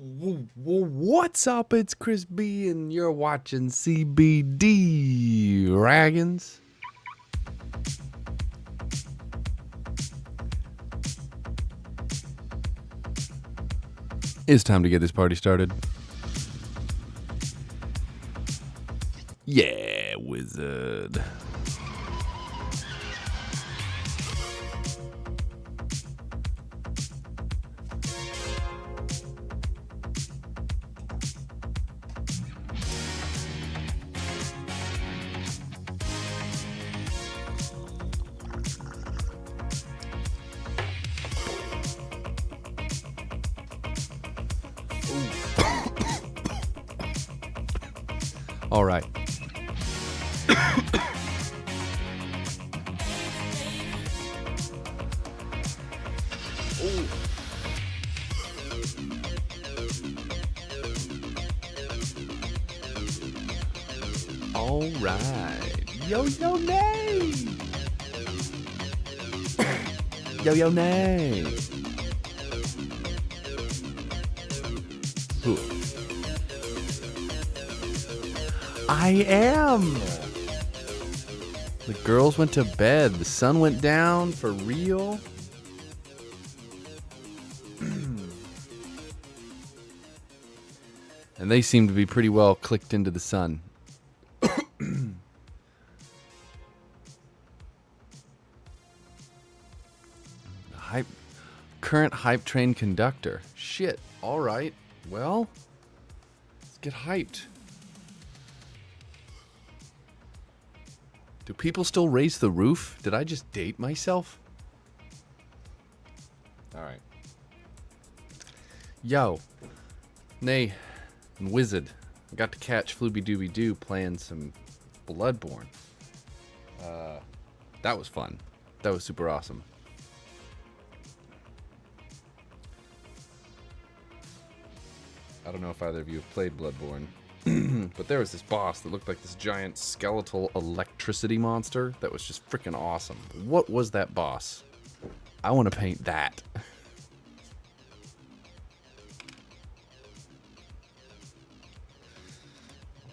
What's up? It's Chris B, and you're watching CBD Dragons. It's time to get this party started. Yeah, wizard. All right. All right. Yo, nay. Yo, nay. Who? I am. The girls went to bed. The sun went down for real. And they seem to be pretty well clicked into the sun. Current hype train conductor. Shit. All right. Well, let's get hyped. Do people still raise the roof? Did I just date myself? All right. Yo. Nay. And Wizard. I got to catch Flooby Dooby Doo playing some Bloodborne. That was fun. That was super awesome. I don't know if either of you have played Bloodborne, but there was this boss that looked like this giant skeletal electricity monster that was just freaking awesome. What was that boss? I want to paint that.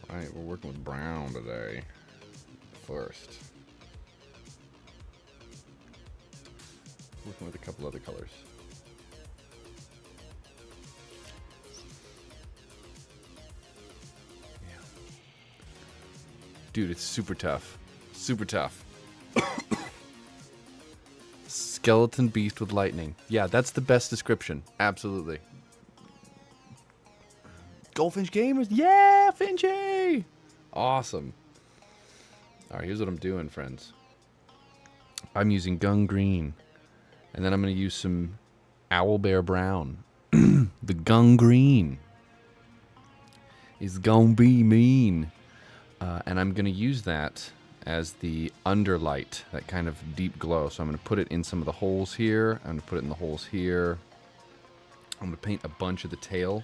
Alright, we're working with brown today. First. Working with a couple other colors. Dude, it's super tough. Super tough. Skeleton beast with lightning. Yeah, that's the best description. Absolutely. Goldfinch Gamers. Yeah, Finchy! Awesome. Alright, here's what I'm doing, friends. I'm using Gung Green. And then I'm going to use some Owlbear Brown. The Gung Green is gonna be mean. And I'm going to use that as the underlight, that kind of deep glow. So I'm going to put it in some of the holes here. I'm going to put it in the holes here. I'm going to paint a bunch of the tail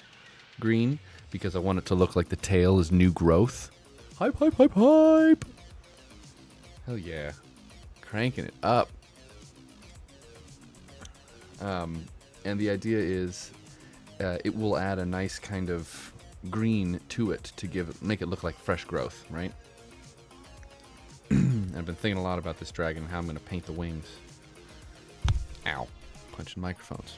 green because I want it to look like the tail is new growth. Hype, hype, hype, hype. Hell yeah. Cranking it up. And the idea is it will add a nice kind of green to it to make it look like fresh growth, right? I've been thinking a lot about this dragon and how I'm going to paint the wings. Ow. Punching microphones.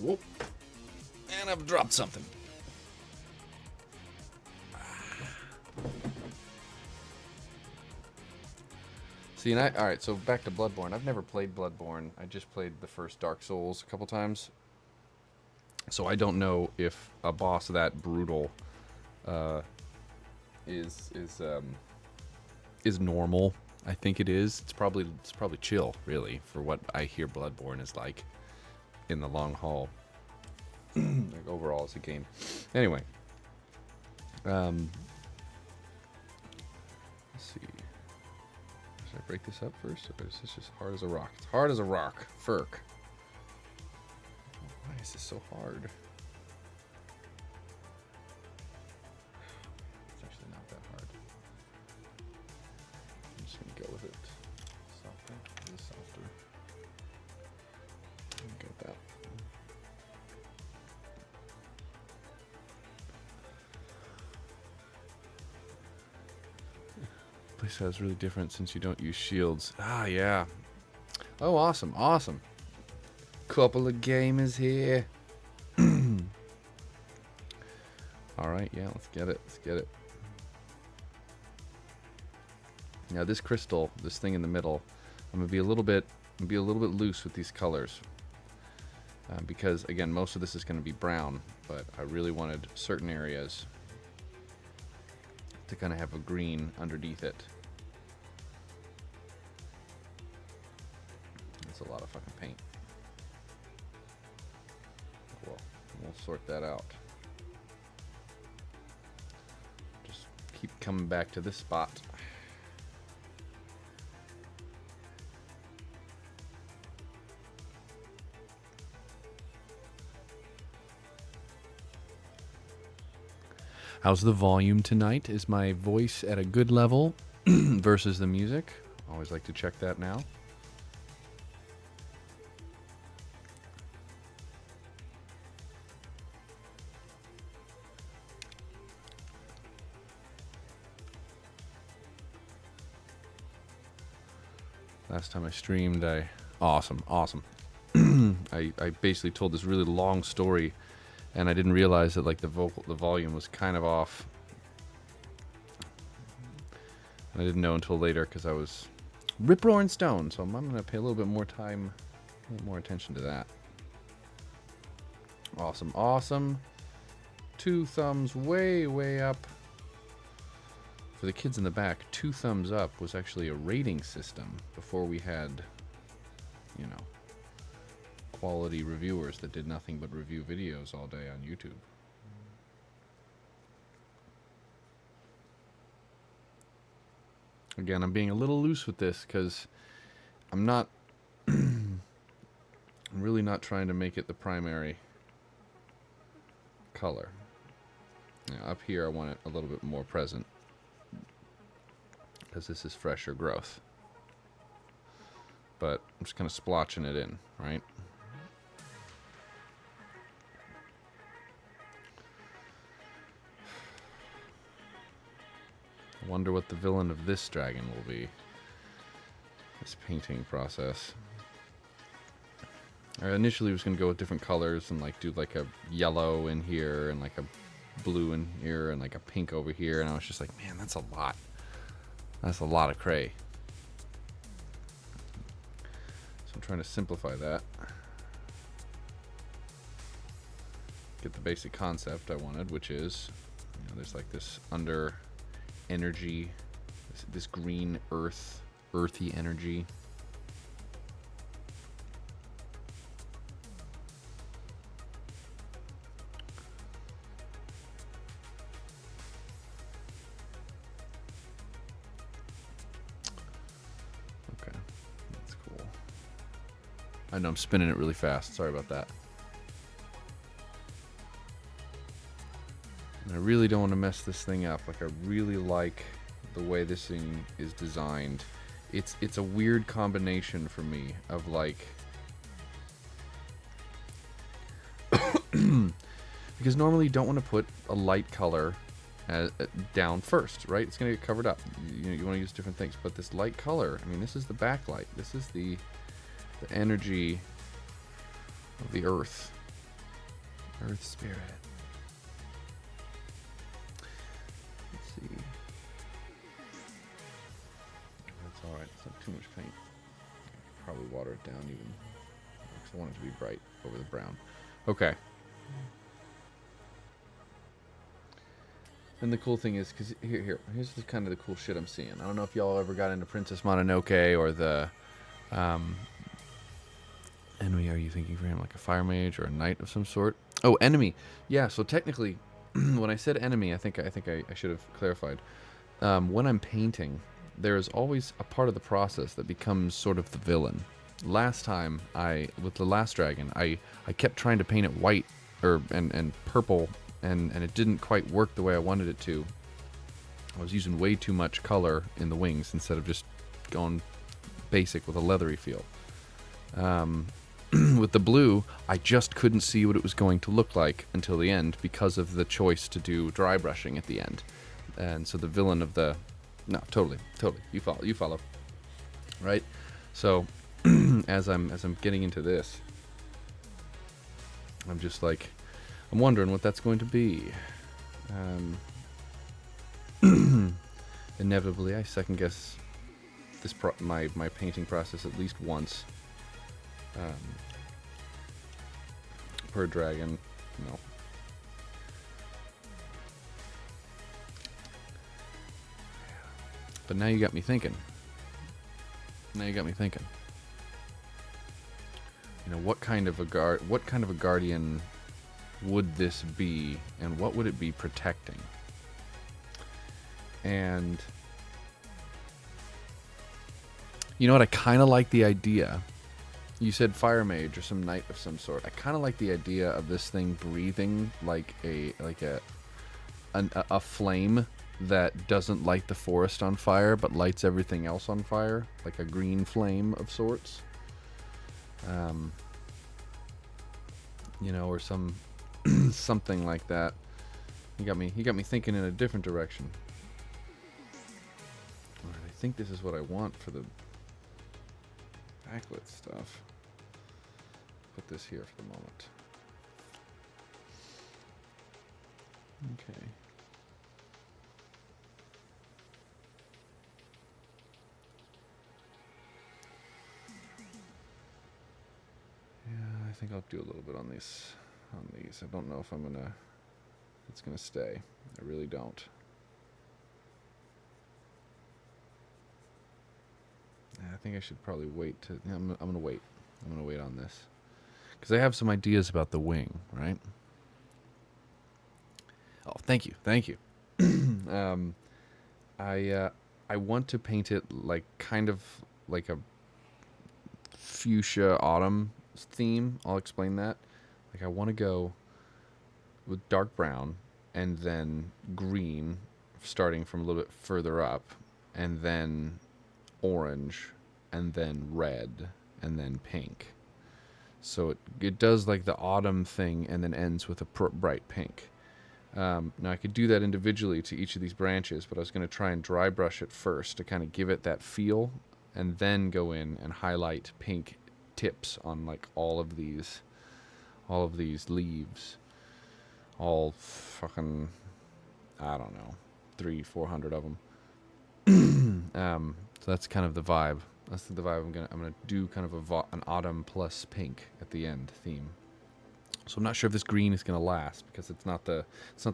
Whoop. And I've dropped something. See, alright, so back to Bloodborne. I've never played Bloodborne. I just played the first Dark Souls a couple times. So I don't know if a boss that brutal is normal. I think it is. It's probably chill, really, for what I hear Bloodborne is like in the long haul. Like overall as a game. Anyway. Let's see. Should I break this up first, or is this just hard as a rock? It's hard as a rock. Ferk. Why is this so hard? It's actually not that hard. I'm just gonna go with it. Softer. This is softer. voice has really different since you don't use shields. Ah, yeah. Oh, awesome, awesome. Couple of gamers here. Alright, yeah, let's get it, let's get it. Now this crystal, this thing in the middle, I'm gonna be a little bit loose with these colors. Because again, most of this is gonna be brown, but I really wanted certain areas to kind of have a green underneath it. That's a lot of fucking paint. Cool. We'll sort that out. Just keep coming back to this spot. How's the volume tonight? Is my voice at a good level versus the music? Always like to check that now. Last time I streamed, awesome. I basically told this really long story, and I didn't realize that like the volume was kind of off. I didn't know until later because I was rip-roaring stone, so I'm gonna pay a little bit more time, a little more attention to that. Awesome, awesome. 2 thumbs way up. For the kids in the back, 2 thumbs up was actually a rating system before we had, you know, quality reviewers that did nothing but review videos all day on YouTube. Again, I'm being a little loose with this because I'm not, I'm really not trying to make it the primary color. Now, up here I want it a little bit more present, because this is fresher growth. But I'm just kind of splotching it in, right? I wonder what the villain of this dragon will be. This painting process. I initially was going to go with different colors and like do like a yellow in here and like a blue in here and like a pink over here, and I was just like, man, that's a lot. That's a lot of cray. So I'm trying to simplify that. Get the basic concept I wanted, which is, you know, there's like this under energy, this green earthy energy. I know I'm spinning it really fast. Sorry about that. And I really don't want to mess this thing up. Like, I really like the way this thing is designed. It's a weird combination for me of like because normally you don't want to put a light color down first, right? It's gonna get covered up. You want to use different things, but this light color, I mean, this is the backlight. This is the energy of the earth spirit. Let's see. That's all right. It's not too much paint. Probably water it down even. I want it to be bright over the brown. Okay. And the cool thing is, because here's the kind of the cool shit I'm seeing. I don't know if y'all ever got into Princess Mononoke or the enemy. Are you thinking for him like a fire mage or a knight of some sort? Oh, enemy. Yeah. So technically, when I said enemy, I think I should have clarified. When I'm painting, there is always a part of the process that becomes sort of the villain. Last time with the last dragon, I kept trying to paint it white and purple, and it didn't quite work the way I wanted it to. I was using way too much color in the wings instead of just going basic with a leathery feel. With the blue, I just couldn't see what it was going to look like until the end because of the choice to do dry brushing at the end. And so the villain of the No, totally, totally. You follow, right? So as I'm getting into this, I'm just like, I'm wondering what that's going to be. Inevitably, I second guess this my painting process at least once per dragon. No. But now you got me thinking. Now you got me thinking. You know, what kind of a guardian would this be, and what would it be protecting? And you know what? I kind of like the idea. You said fire mage or some knight of some sort. I kind of like the idea of this thing breathing like a flame that doesn't light the forest on fire, but lights everything else on fire, like a green flame of sorts. You know, or some something like that. He got me thinking in a different direction. Alright, I think this is what I want for the backlit stuff. Put this here for the moment. Okay. Yeah, I think I'll do a little bit on these. I don't know if it's gonna stay. I really don't. I think I should probably wait to. Yeah, I'm gonna wait. I'm gonna wait on this because I have some ideas about the wing, right? Oh, thank you. I want to paint it like kind of like a fuchsia autumn theme. I'll explain that. Like I want to go with dark brown and then green, starting from a little bit further up, and then orange, and then red, and then pink. So it does like the autumn thing and then ends with a bright pink. Now I could do that individually to each of these branches, but I was going to try and dry brush it first to kind of give it that feel, and then go in and highlight pink tips on like all of these leaves. All fucking, I don't know, 300-400 of them. So that's kind of the vibe. That's the vibe I'm gonna do, kind of an autumn plus pink at the end theme. So I'm not sure if this green is gonna last because it's not the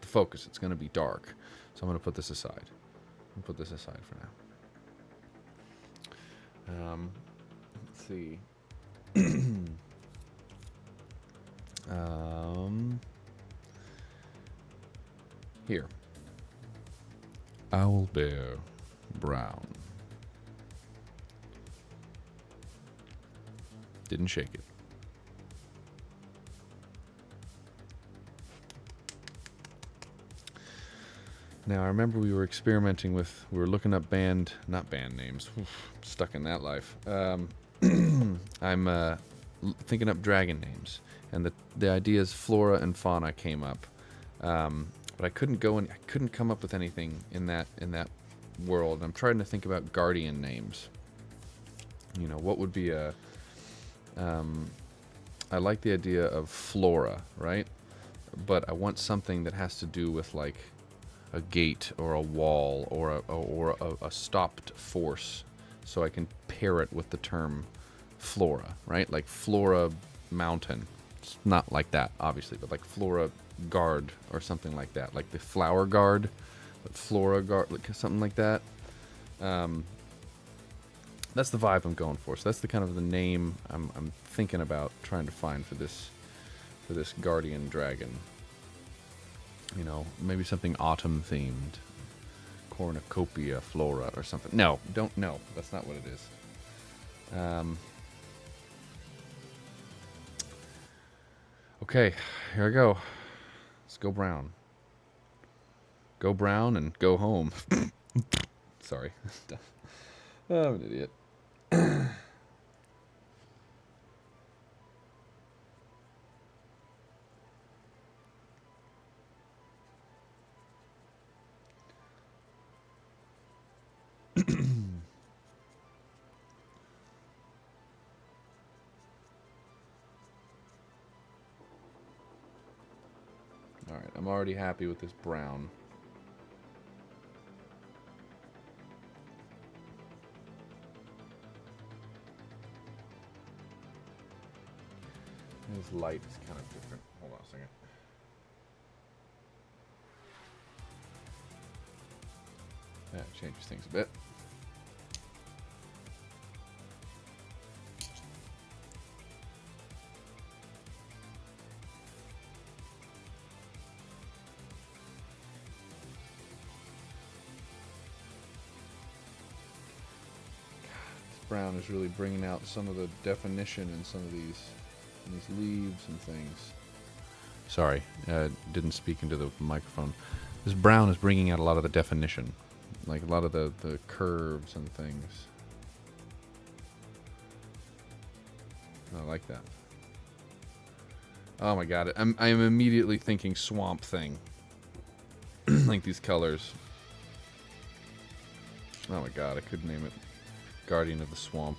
focus. It's gonna be dark. So I'm gonna put this aside. For now. Let's see. Here. Owlbear brown. Didn't shake it. Now, I remember we were looking up not band names. Oof, stuck in that life. I'm thinking up dragon names, and the ideas flora and fauna came up, but I couldn't come up with anything in that world. I'm trying to think about guardian names. You know, what would be I like the idea of flora, right? But I want something that has to do with like a gate or a wall or a stopped force, so I can pair it with the term flora, right? Like Flora Mountain. It's not like that, obviously, but like Flora Guard or something like that. Like the Flower Guard, but Flora Guard, like something like that. That's the vibe I'm going for. So that's the kind of the name I'm thinking about trying to find for this guardian dragon. You know, maybe something autumn themed. Cornucopia flora or something. No, that's not what it is. Okay, here I go. Let's go brown. Go brown and go home. Sorry. I'm an idiot. Alright, I'm already happy with this brown. This light is kind of different. Hold on a second. That changes things a bit. Brown is really bringing out some of the definition in some of these leaves and things. Sorry, didn't speak into the microphone. This brown is bringing out a lot of the definition, like a lot of the curves and things. I like that. Oh my god, I'm immediately thinking Swamp Thing. Like these colors. Oh my god, I could name it Guardian of the Swamp.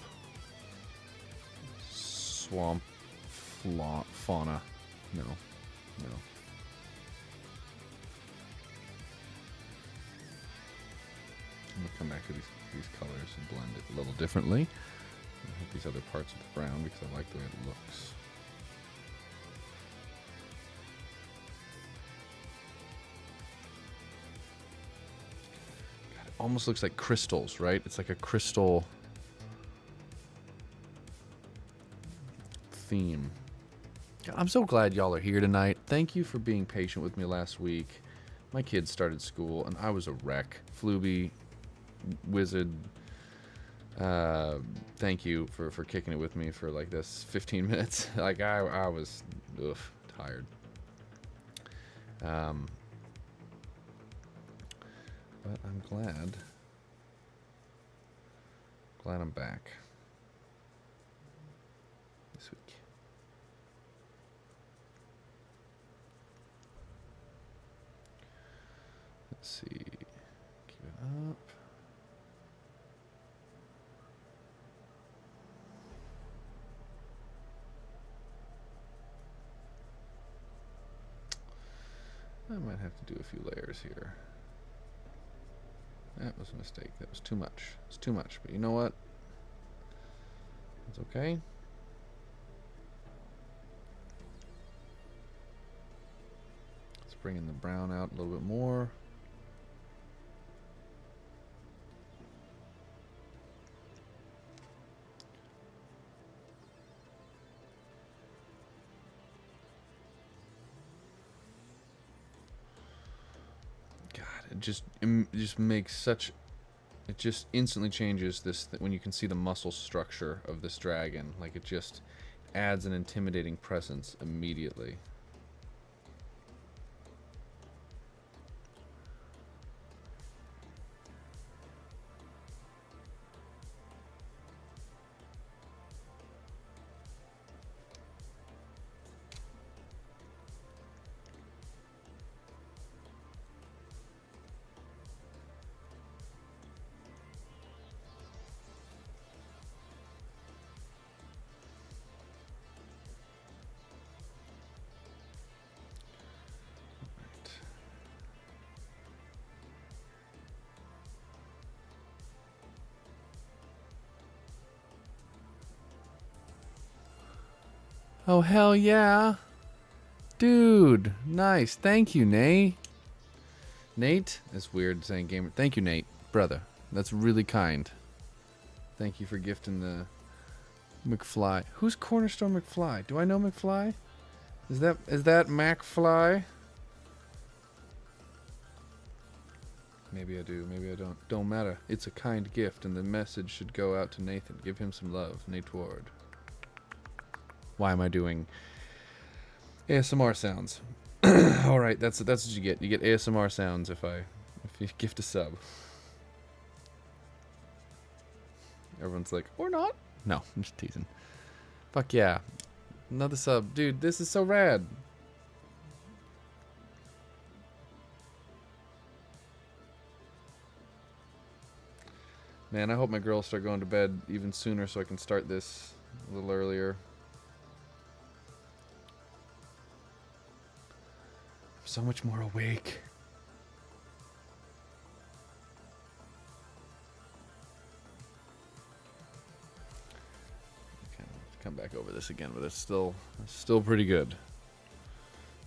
Swamp fauna. No. No. I'm gonna come back to these colors and blend it a little differently. I hit these other parts of the brown because I like the way it looks. God, it almost looks like crystals, right? It's like a crystal theme. I'm so glad y'all are here tonight. Thank you for being patient with me last week. My kids started school and I was a wreck. Flooby, Wizard, thank you for kicking it with me for like this 15 minutes. Like I was tired. But I'm glad I'm back this week. Let's see. Keep it up. I might have to do a few layers here. That was a mistake. That was too much. It's too much. But you know what? It's okay. Let's bring in the brown out a little bit more. It just makes such, it just instantly changes this when you can see the muscle structure of this dragon. Like it just adds an intimidating presence immediately. Oh, hell yeah. Dude, nice. Thank you, Nate. Nate? That's weird saying gamer. Thank you, Nate. Brother. That's really kind. Thank you for gifting the McFly. Who's Cornerstone McFly? Do I know McFly? Is that McFly? Maybe I do, maybe I don't. Don't matter. It's a kind gift, and the message should go out to Nathan. Give him some love. Nate Ward. Why am I doing ASMR sounds? Alright, that's what you get. You get ASMR sounds if you gift a sub. Everyone's like, or not? No, I'm just teasing. Fuck yeah. Another sub. Dude, this is so rad. Man, I hope my girls start going to bed even sooner so I can start this a little earlier. I'm so much more awake. Okay, let's come back over this again, but it's still pretty good.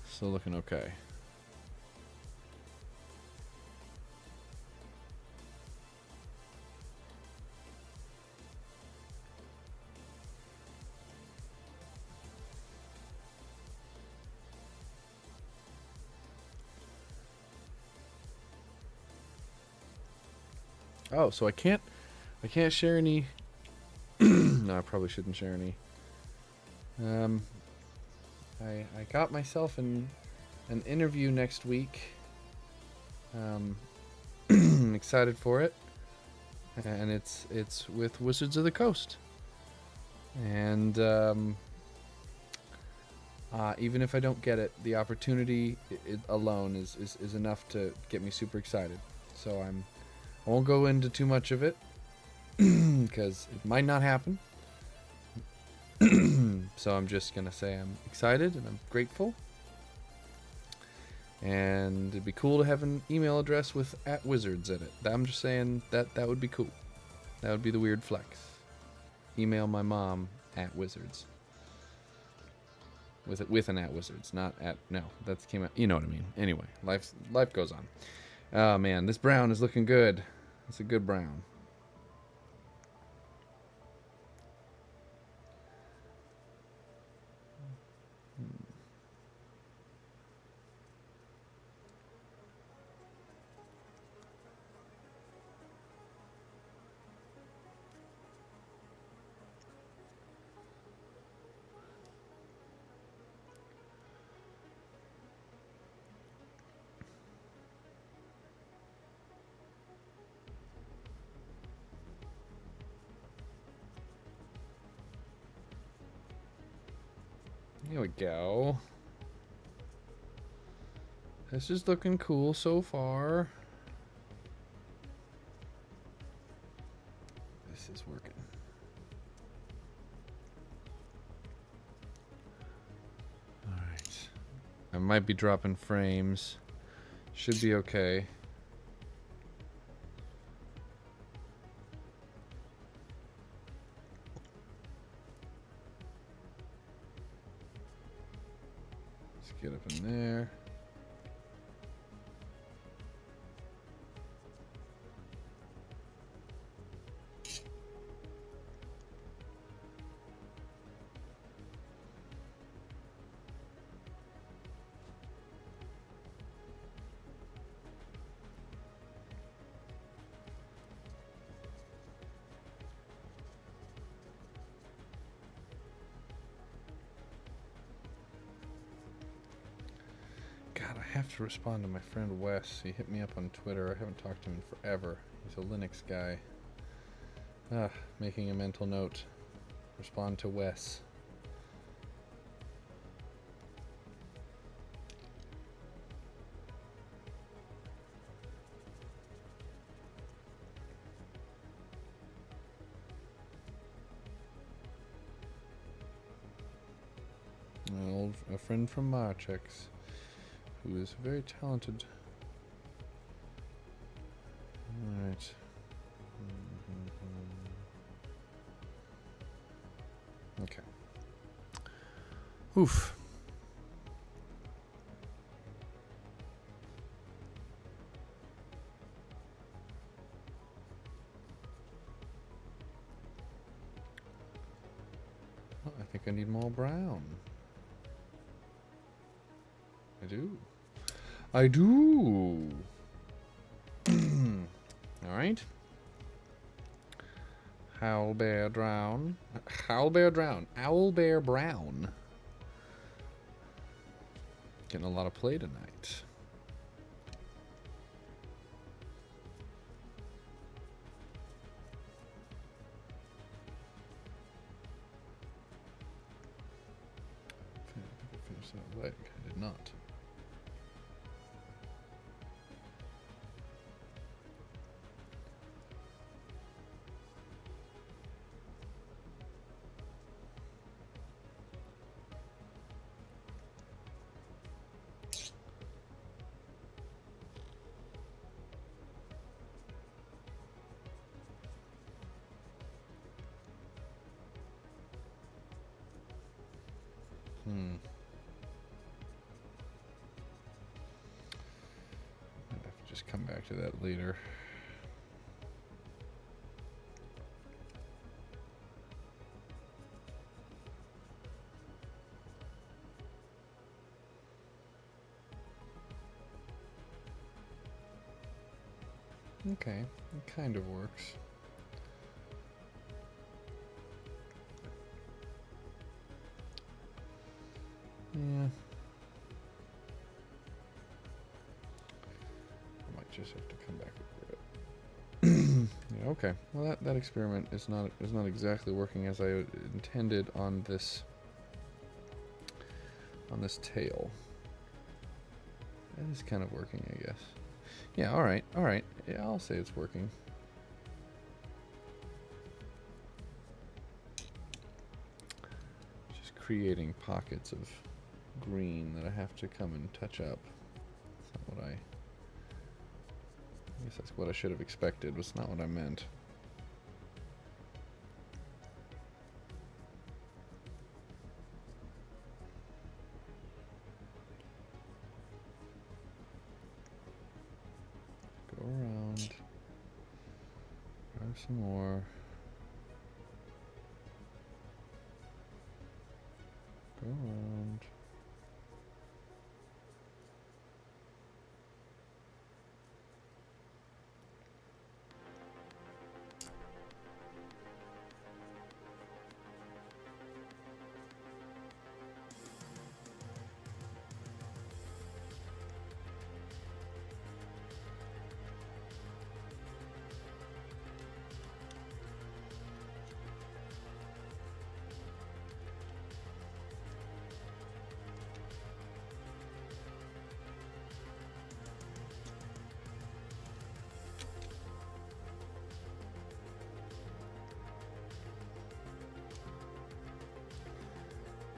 Still looking okay. Oh, so I can't share any. No, I probably shouldn't share any. I got myself an interview next week. I'm excited for it, and it's with Wizards of the Coast. And even if I don't get it, the opportunity alone is enough to get me super excited. So I won't go into too much of it because it might not happen. So I'm just gonna say I'm excited and I'm grateful, and it'd be cool to have an email address with @wizards in it. I'm just saying that would be cool. That would be the weird flex. Email my mom @wizards with an @wizards, not no. That came out. You know what I mean. Anyway, life goes on. Oh man, this brown is looking good. It's a good brown. Here we go. This is looking cool so far. This is working. Alright. I might be dropping frames. Should be okay. Let's get up in there. God, I have to respond to my friend Wes. He hit me up on Twitter. I haven't talked to him in forever. He's a Linux guy. Making a mental note. Respond to Wes. A friend from Marchex, who is very talented. Alright. Okay. Oof. Oh, I think I need more brown. I do. Alright. Owlbear Brown. Owlbear Brown. Getting a lot of play tonight. I think I finished that leg. I did not. I'll have to just come back to that later. Okay, it kind of works. Yeah. I might just have to come back over it. Yeah, okay. Well, that experiment is not exactly working as I intended on this tail. That is kind of working, I guess. Yeah, all right. Yeah, I'll say it's working. Just creating pockets of green that I have to come and touch up. That's not what I guess that's what I should have expected, was not what I meant. Go around. Grab some more. Go around.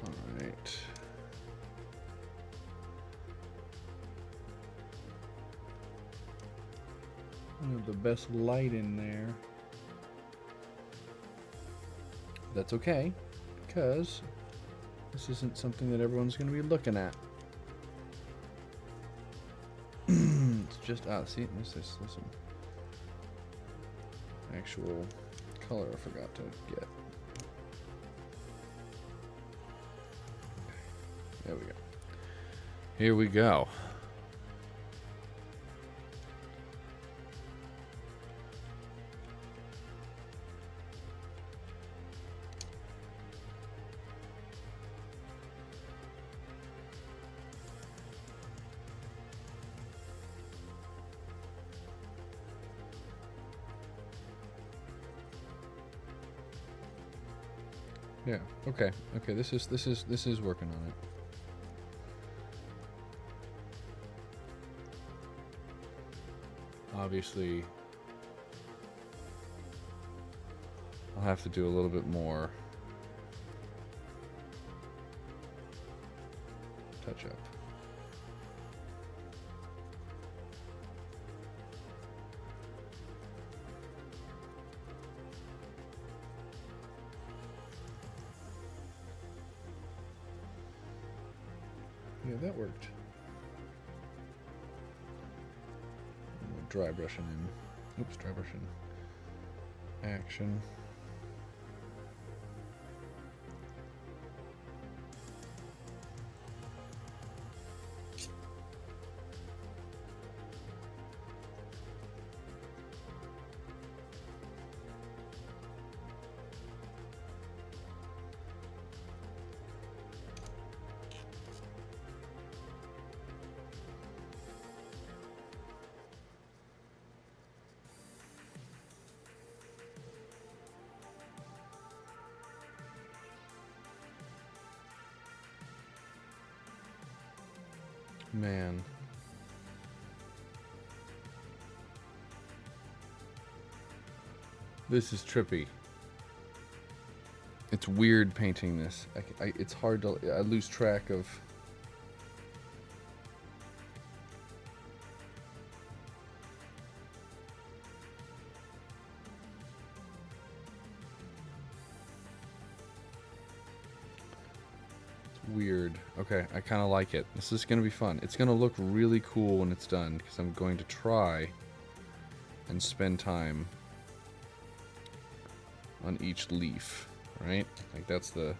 Alright. I have the best light in there. That's okay, because this isn't something that everyone's going to be looking at. It's just, see, there's some actual color I forgot to get. There we go. Here we go. Yeah. Okay. Okay. This is working on it. Obviously, I'll have to do a little bit more touch up. Yeah, that worked. Dry brushing in. Oops, dry brushing. Action. Man. This is trippy. It's weird painting this. It's hard to... I lose track of... weird. Okay, I kind of like it. This is going to be fun. It's going to look really cool when it's done because I'm going to try and spend time on each leaf, right? Like that's the...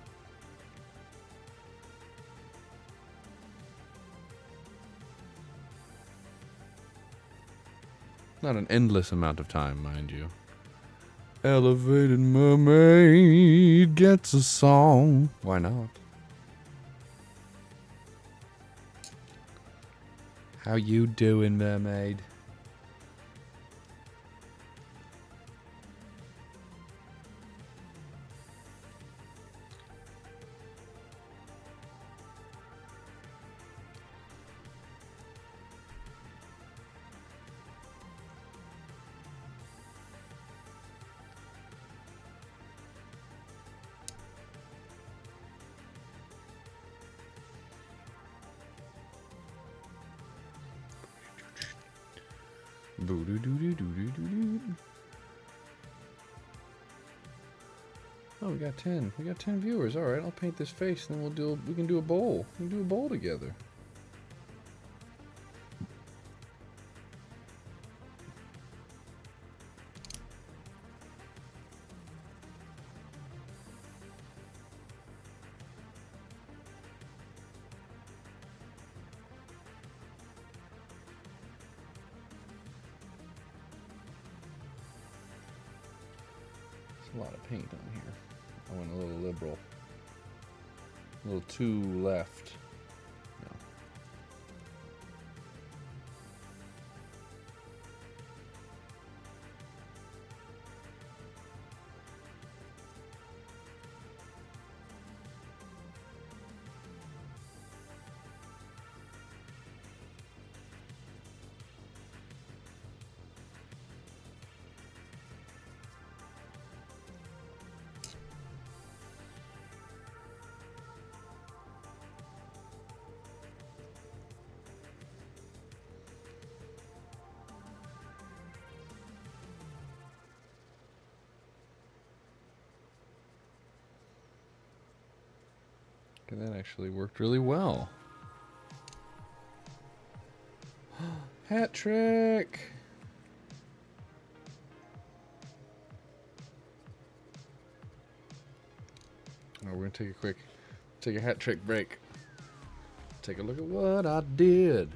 Not an endless amount of time, mind you. Elevated mermaid gets a song. Why not? How you doing, mermaid? Oh, we got 10. We got 10 viewers. All right, I'll paint this face, and then we can do a bowl. We can do a bowl together. There's a lot of paint on here. I went a little liberal. A little too left. No. Okay, that actually worked really well. Hat trick! Oh, we're gonna take a hat trick break. Take a look at what I did.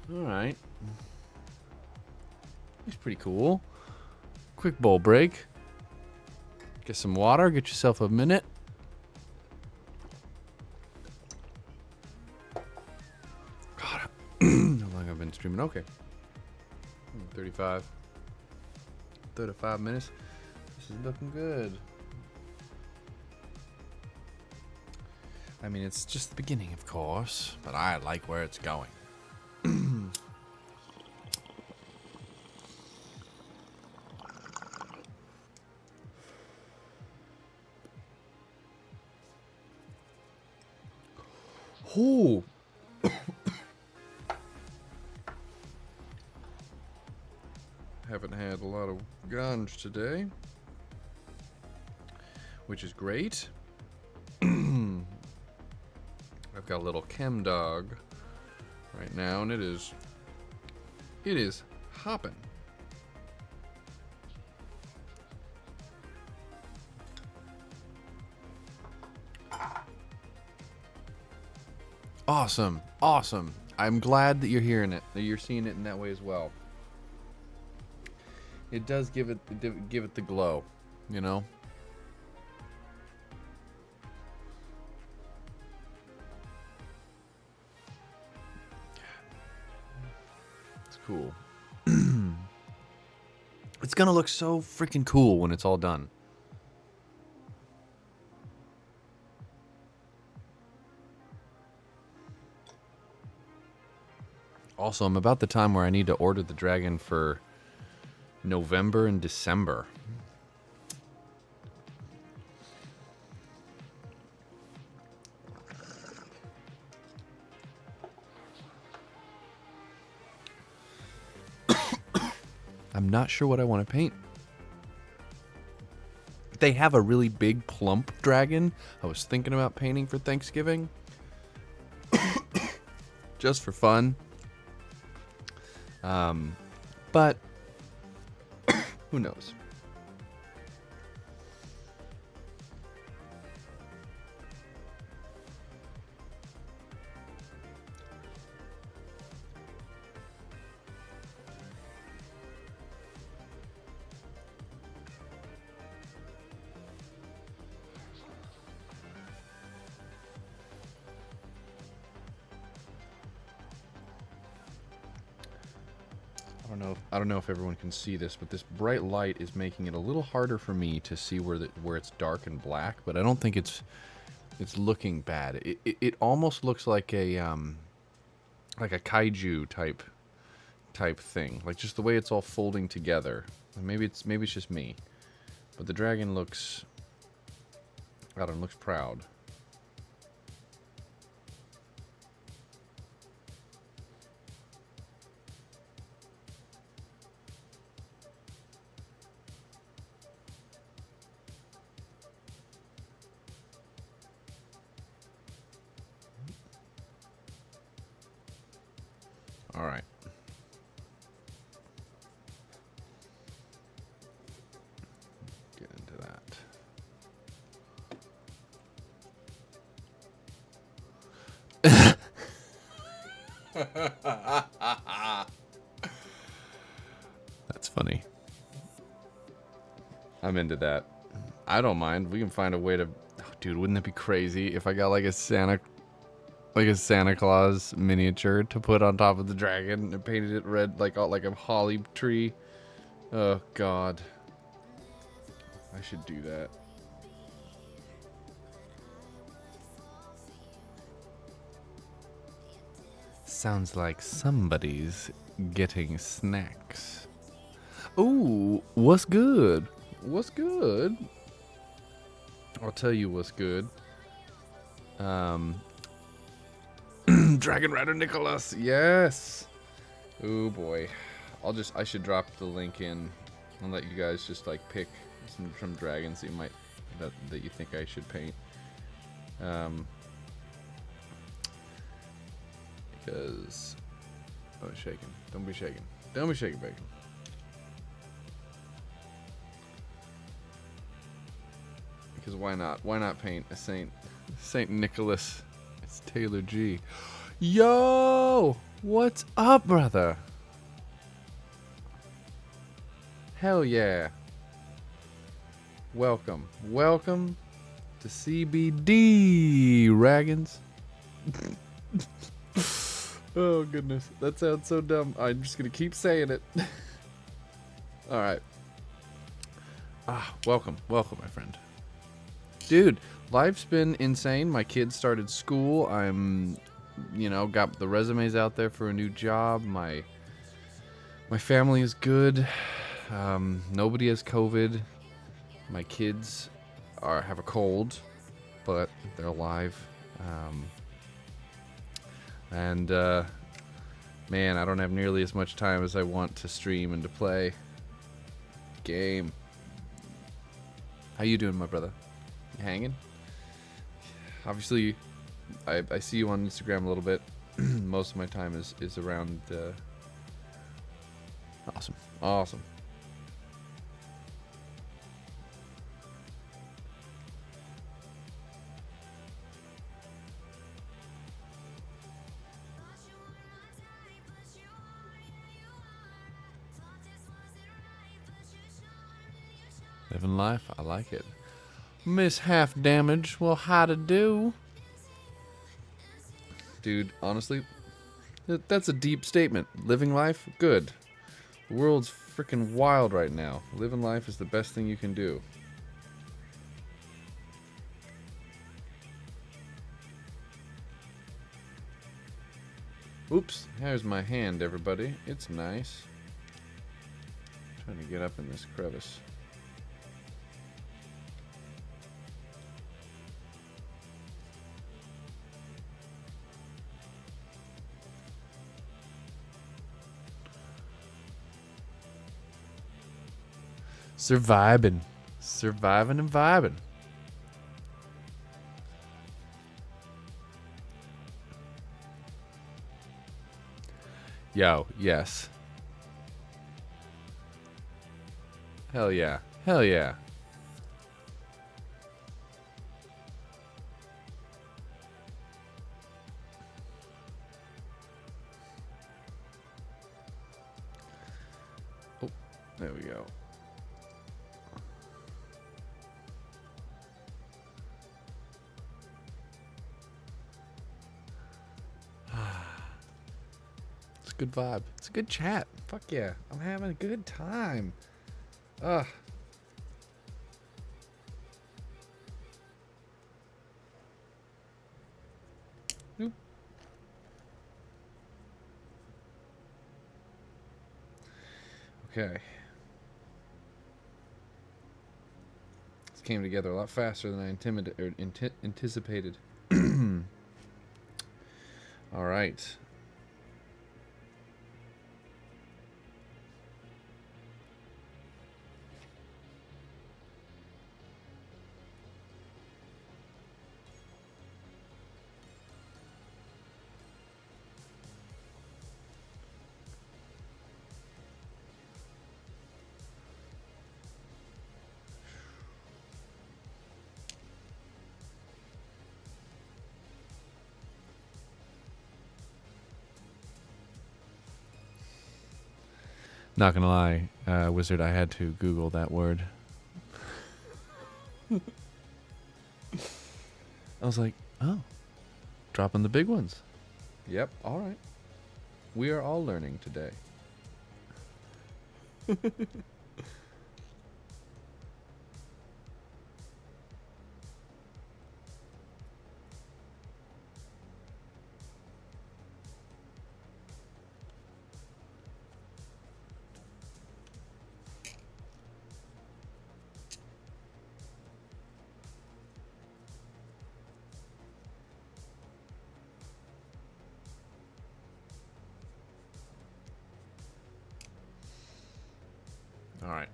Alright. It's pretty cool. Quick bowl break. Get some water, get yourself a minute. God, how long I've been streaming? Okay. 35 minutes. This is looking good. I mean, it's just the beginning, of course, but I like where it's going. Ooh. Haven't had a lot of ganj today, which is great. I've got a little chem dog right now, and it is hopping. Awesome, awesome. I'm glad that you're hearing it, that you're seeing it in that way as well. It does give it the glow, you know. It's cool. It's gonna look so freaking cool when it's all done. Also, I'm about the time where I need to order the dragon for November and December. I'm not sure what I want to paint. They have a really big plump dragon I was thinking about painting for Thanksgiving. Just for fun. But who knows? I don't know if everyone can see this, but this bright light is making it a little harder for me to see where it's dark and black. But I don't think it's looking bad. It almost looks like a kaiju type thing, like just the way it's all folding together. Maybe it's just me, but the dragon looks, I don't know, looks proud. All right. Get into that. That's funny. I'm into that. I don't mind. We can find a way to... Oh, dude, wouldn't that be crazy if I got like a Santa Claus miniature to put on top of the dragon and painted it red like a holly tree? Oh god. I should do that. Sounds like somebody's getting snacks. Ooh, what's good? What's good? I'll tell you what's good. Dragon Rider Nicholas, yes. Oh boy, I should drop the link in and let you guys just like pick some dragons that you think I should paint. Because shaking. Don't be shaking. Don't be shaking, bacon. Because why not? Why not paint a Saint Nicholas? It's Taylor G. Yo! What's up, brother? Hell yeah. Welcome. Welcome to CBD, Raggins. Oh, goodness. That sounds so dumb. I'm just going to keep saying it. All right. Welcome. Welcome, my friend. Dude, life's been insane. My kids started school. I'm, got the resumes out there for a new job. My family is good. Nobody has COVID. My kids have a cold, but they're alive. Man, I don't have nearly as much time as I want to stream and to play game. How you doing, my brother? You hanging? Obviously, I see you on Instagram a little bit. Most of my time is around. Awesome. Living life, I like it. Miss Half Damage, well, how to do? Dude, honestly, that's a deep statement. Living life, good. The world's freaking wild right now. Living life is the best thing you can do. Oops, here's my hand, everybody. It's nice. Trying to get up in this crevice. Surviving. Surviving and vibing. Yo, yes. Hell yeah. Hell yeah. Oh, there we go. It's a good vibe. It's a good chat. Fuck yeah. I'm having a good time. Ugh. Nope. Okay. This came together a lot faster than I anticipated. All right. Not gonna lie, Wizard, I had to Google that word. I was like, oh, dropping the big ones. Yep, all right. We are all learning today.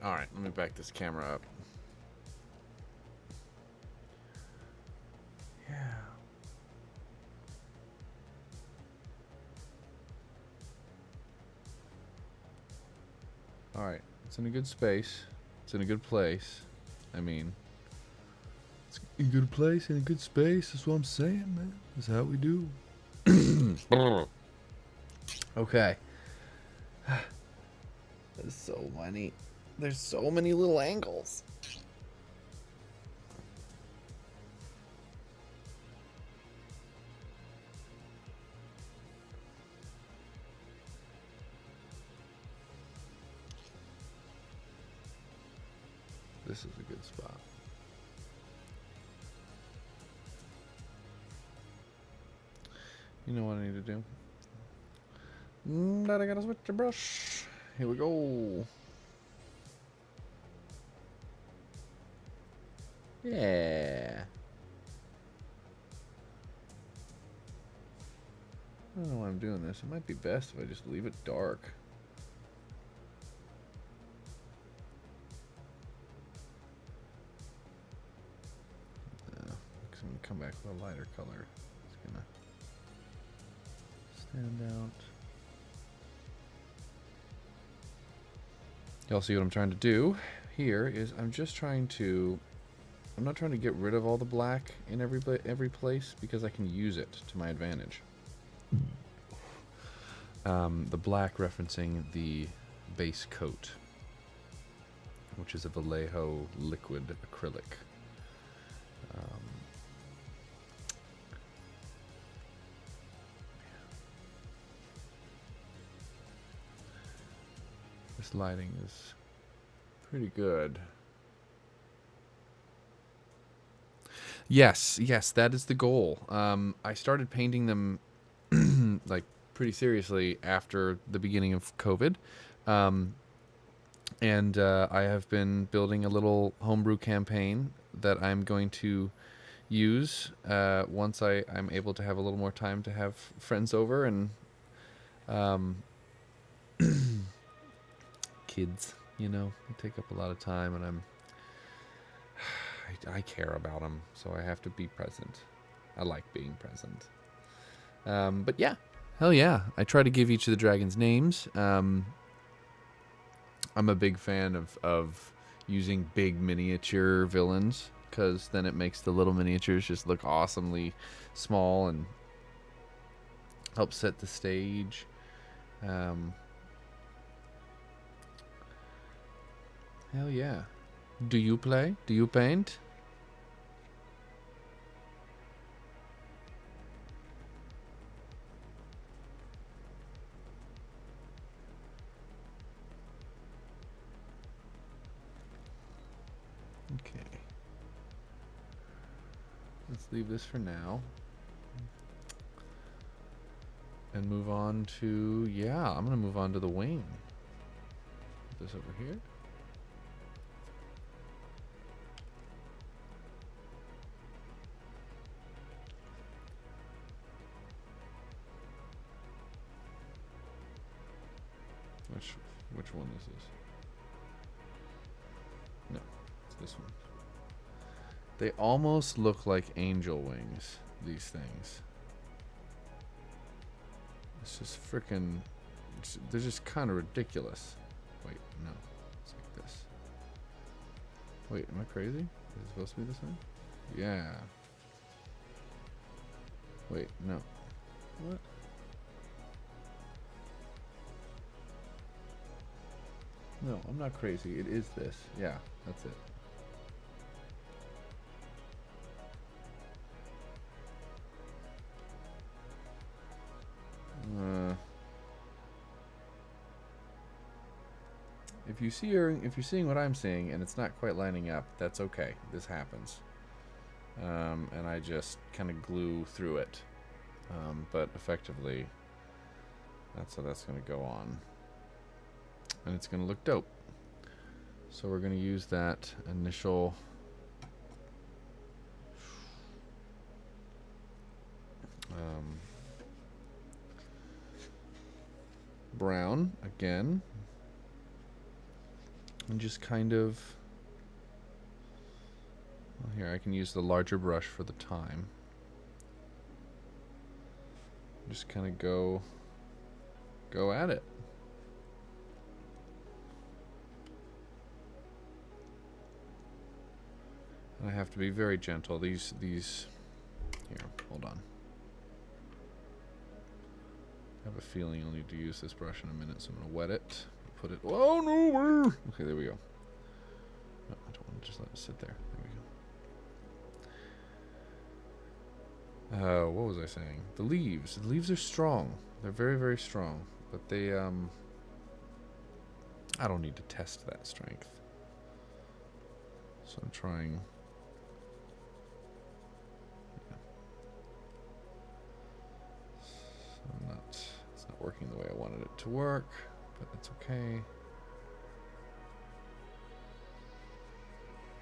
All right. Let me back this camera up. Yeah. All right. It's in a good space. It's in a good place. I mean, it's in a good place, in a good space. That's what I'm saying, man. That's how we do. Okay. There's so many. There's so many little angles. This is a good spot. You know what I need to do? But I gotta switch the brush. Here we go. Yeah. I don't know why I'm doing this. It might be best if I just leave it dark. Because I'm going to come back with a lighter color. It's going to stand out. Y'all see what I'm trying to do here is I'm just trying to... I'm not trying to get rid of all the black in every place because I can use it to my advantage. The black referencing the base coat, which is a Vallejo liquid acrylic. This lighting is pretty good. Yes, that is the goal. I started painting them like pretty seriously after the beginning of COVID. And I have been building a little homebrew campaign that I'm going to use once I'm able to have a little more time to have friends over and kids. You know, they take up a lot of time, and I care about them, so I have to be present. I like being present. But yeah, hell yeah. I try to give each of the dragons names. I'm a big fan of using big miniature villains, because then it makes the little miniatures just look awesomely small and help set the stage. Hell yeah. Do you play? Do you paint? Okay. Let's leave this for now. And move on to, yeah, I'm going to move on to the wing. Put this over here. Which one is this? No, it's this one. They almost look like angel wings, these things. It's just freaking, they're just kind of ridiculous. Wait, no, it's like this. Wait, am I crazy? Is it supposed to be this way? Yeah. Wait, no. What? No, I'm not crazy. It is this. Yeah, that's it. If you're seeing what I'm seeing and it's not quite lining up, that's okay. This happens. And I just kind of glue through it. But effectively, that's how that's going to go on. And it's going to look dope. So we're going to use that initial brown again. And just kind of, well, here I can use the larger brush for the time. Just kind of go at it. And I have to be very gentle. These here, hold on. I have a feeling I'll need to use this brush in a minute, so I'm gonna wet it. Put it. Oh no! Okay, there we go. No, I don't want to just let it sit there. There we go. What was I saying? The leaves. The leaves are strong. They're very, very strong. But they, I don't need to test that strength. So I'm trying. Yeah. So it's not working the way I wanted it to work. But that's okay.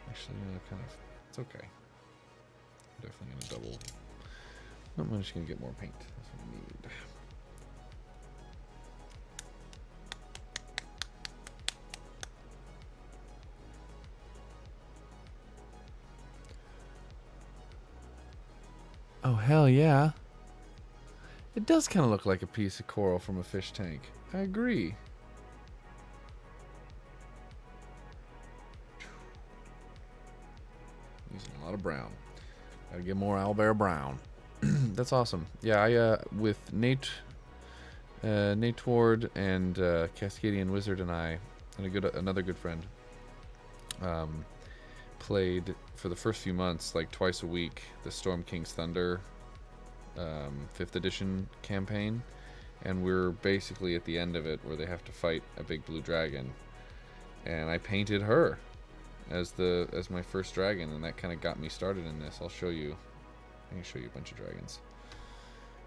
Actually, you know, it's okay. I'm definitely gonna double. No, I'm just gonna get more paint. That's what I need. Oh hell yeah! It does kind of look like a piece of coral from a fish tank. I agree. Using a lot of brown. Gotta get more owlbear brown. That's awesome. Yeah, I with Nate Ward and Cascadian Wizard and I and another good friend played for the first few months, like twice a week, the Storm King's Thunder 5th edition campaign, and we're basically at the end of it where they have to fight a big blue dragon, and I painted her as my first dragon, and that kind of got me started in this. I'll show you. I can show you a bunch of dragons.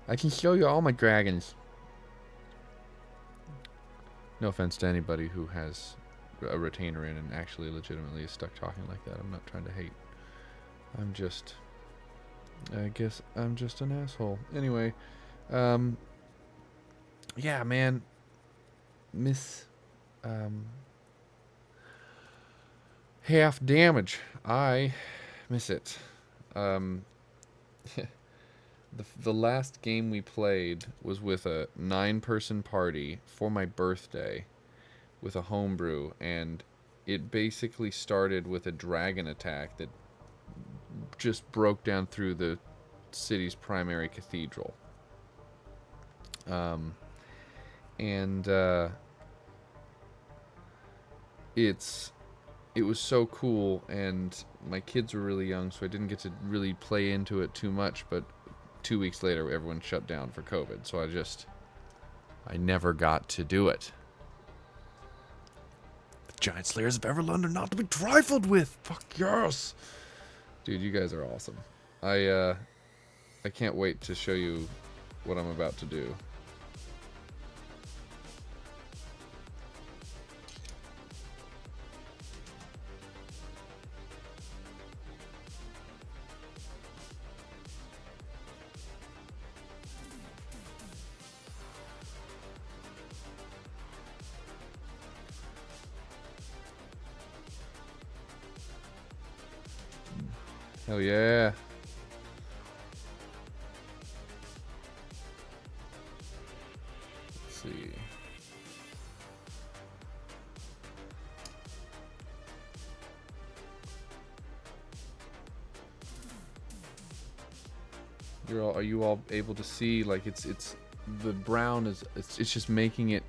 I can show you all my dragons. No offense to anybody who has a retainer in and actually legitimately is stuck talking like that. I'm not trying to hate. I guess I'm just an asshole. Anyway, yeah, man. Miss half damage. I miss it. Um, the last game we played was with a 9-person party for my birthday with a homebrew, and it basically started with a dragon attack that just broke down through the city's primary cathedral. Um, and it was so cool, and my kids were really young, so I didn't get to really play into it too much. But 2 weeks later, everyone shut down for COVID, so I never got to do it. The Giant Slayers of Everlund are not to be trifled with. Fuck yes, dude, you guys are awesome. I can't wait to show you what I'm about to do. Hell yeah. Let's see. Are you all able to see, like, it's the brown is it's just making it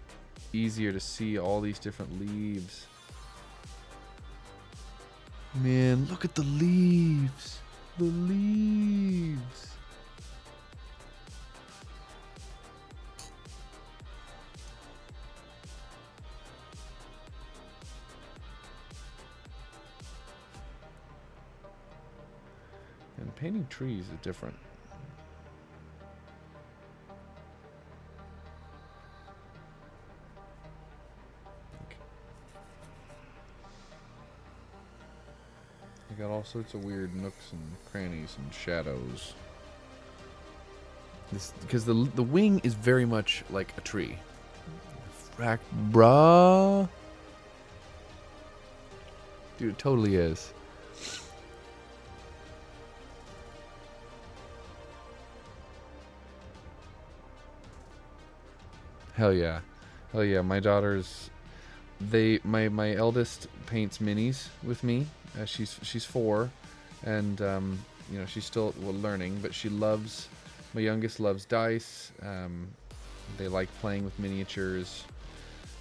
easier to see all these different leaves. Man, look at the leaves. The leaves. And painting trees is different. You got all sorts of weird nooks and crannies and shadows. This because the wing is very much like a tree. Frack, bruh. Dude, it totally is. Hell yeah. Hell yeah. My daughters, my eldest paints minis with me. She's 4, and she's still learning, but she loves. My youngest loves dice. They like playing with miniatures.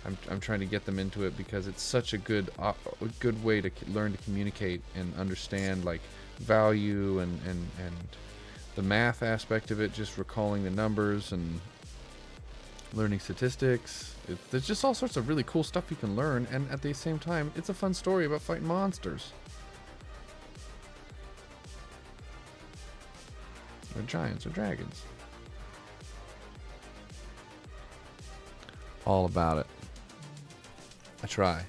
I'm trying to get them into it because it's such a good way to learn to communicate and understand, like, value and the math aspect of it, just recalling the numbers and learning statistics. There's just all sorts of really cool stuff you can learn, and at the same time, it's a fun story about fighting monsters. Or giants or dragons. All about it. I try.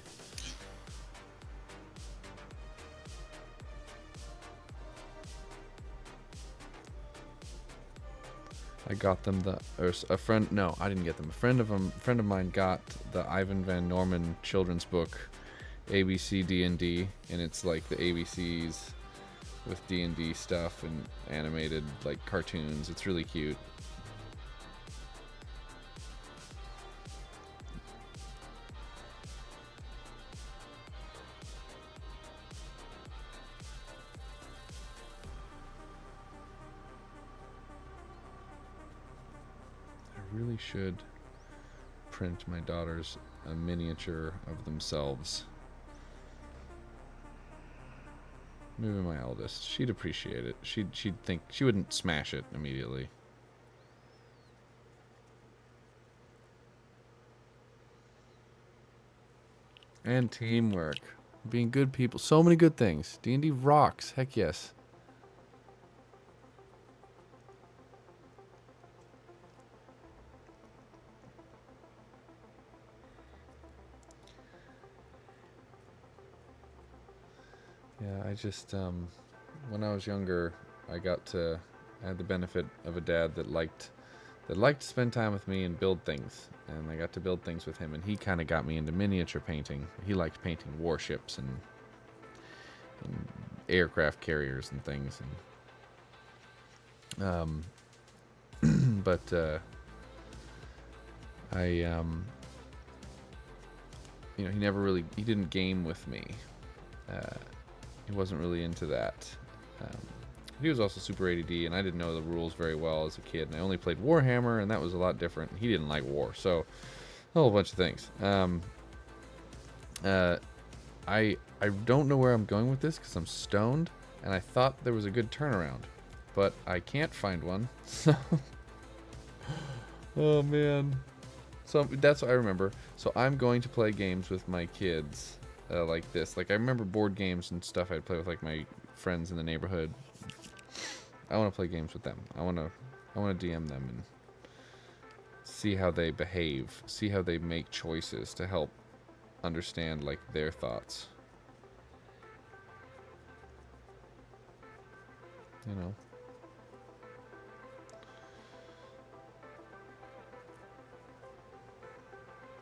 I got them a friend. No, I didn't get them. A friend of mine got the Ivan Van Norman children's book, ABC D&D, and it's like the ABCs with D&D stuff and animated, like, cartoons. It's really cute. I really should print my daughters a miniature of themselves. Maybe my eldest. She'd appreciate it. She'd think she wouldn't smash it immediately. And teamwork, being good people, so many good things. D&D rocks. Heck yes. Yeah, I just when I was younger, I had the benefit of a dad that liked to spend time with me and build things, and I got to build things with him, and he kind of got me into miniature painting. He liked painting warships and and aircraft carriers and things. And but I he didn't game with me. He wasn't really into that. Um, he was also super ADD, and I didn't know the rules very well as a kid. And I only played Warhammer, and that was a lot different. He didn't like war, so a whole bunch of things. I don't know where I'm going with this because I'm stoned, and I thought there was a good turnaround, but I can't find one. So, oh man. So that's what I remember. So I'm going to play games with my kids like this. Like I remember board games and stuff I'd play with like my friends in the neighborhood. I want to play games with them. I want to DM them and see how they behave, see how they make choices to help understand like their thoughts. You know.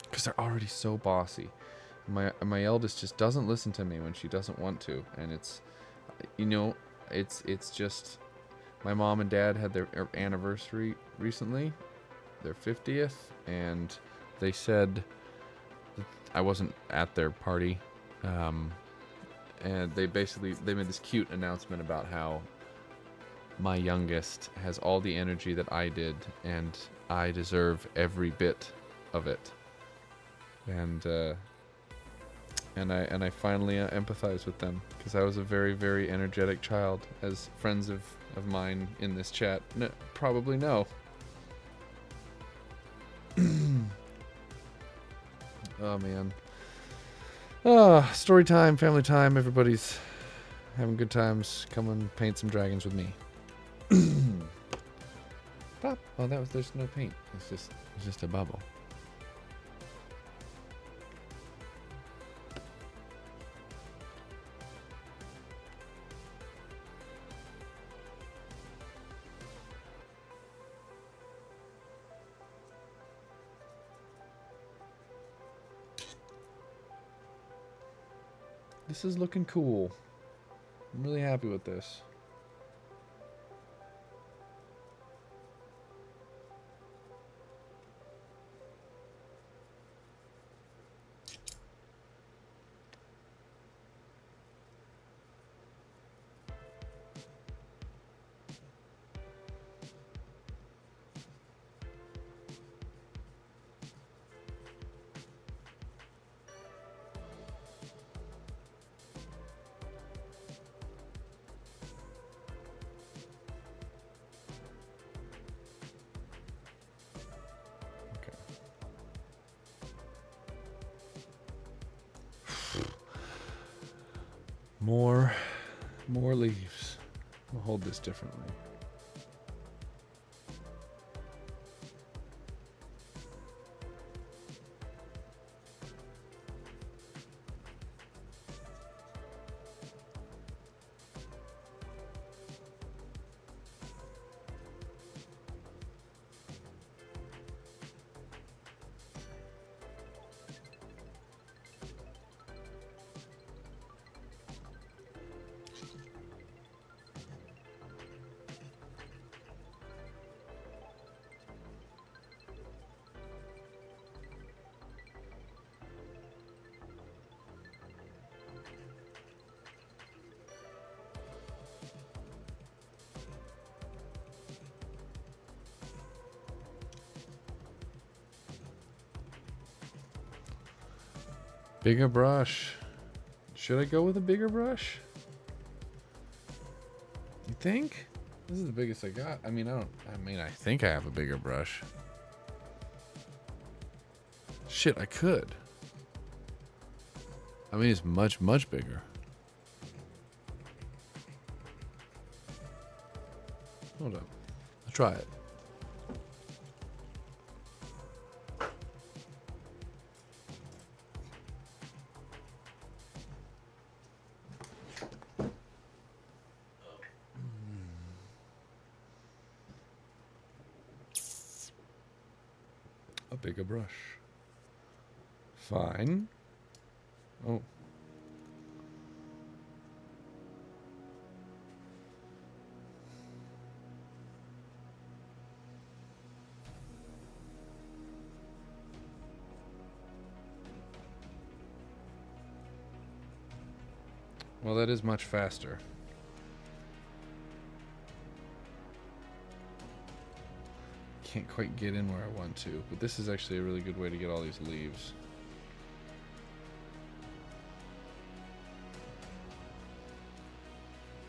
Because they're already so bossy. My eldest just doesn't listen to me when she doesn't want to, and it's just my mom and dad had their anniversary recently, their 50th, and they said I wasn't at their party, and they made this cute announcement about how my youngest has all the energy that I did, and I deserve every bit of it. And I finally empathize with them because I was a very, very energetic child, as friends of mine in this chat probably know. Oh man. Story time, family time. Everybody's having good times. Come and paint some dragons with me. Pop. Oh, there's no paint. It's just a bubble. This is looking cool. I'm really happy with this. More leaves. We'll hold this differently. Bigger brush. Should I go with a bigger brush? You think? This is the biggest I got. I think I have a bigger brush. Shit, I could. I mean, it's much, much bigger. Hold up. Let's try it. A bigger brush. Fine. Oh. Well, that is much faster. Can't quite get in where I want to, but this is actually a really good way to get all these leaves.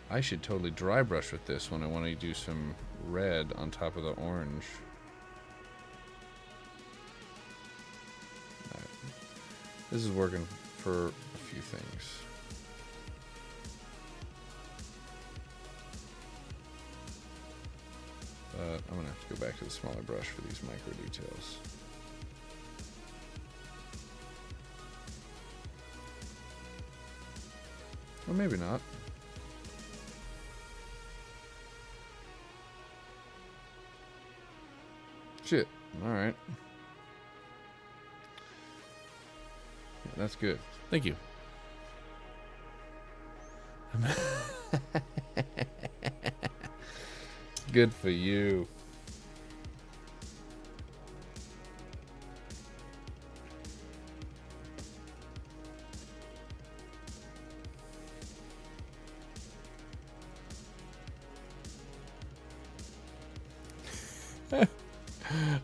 I should totally dry brush with this when I want to do some red on top of the orange. Right. This is working for a few things. But I'm gonna have to go back to the smaller brush for these micro details. Or maybe not. Shit. Alright. Yeah, that's good. Thank you. Good for you.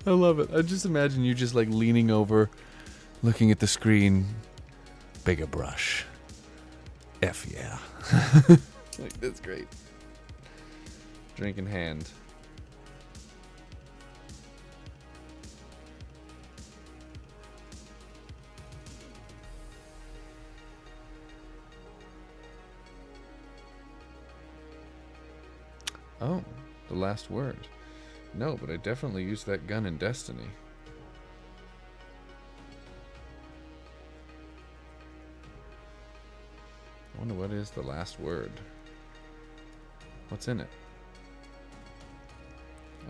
I love it. I just imagine you just like leaning over, looking at the screen. Bigger brush. F yeah. Like, that's great. Drink in hand. Oh, the last word. No, but I definitely used that gun in Destiny. I wonder what is the last word. What's in it?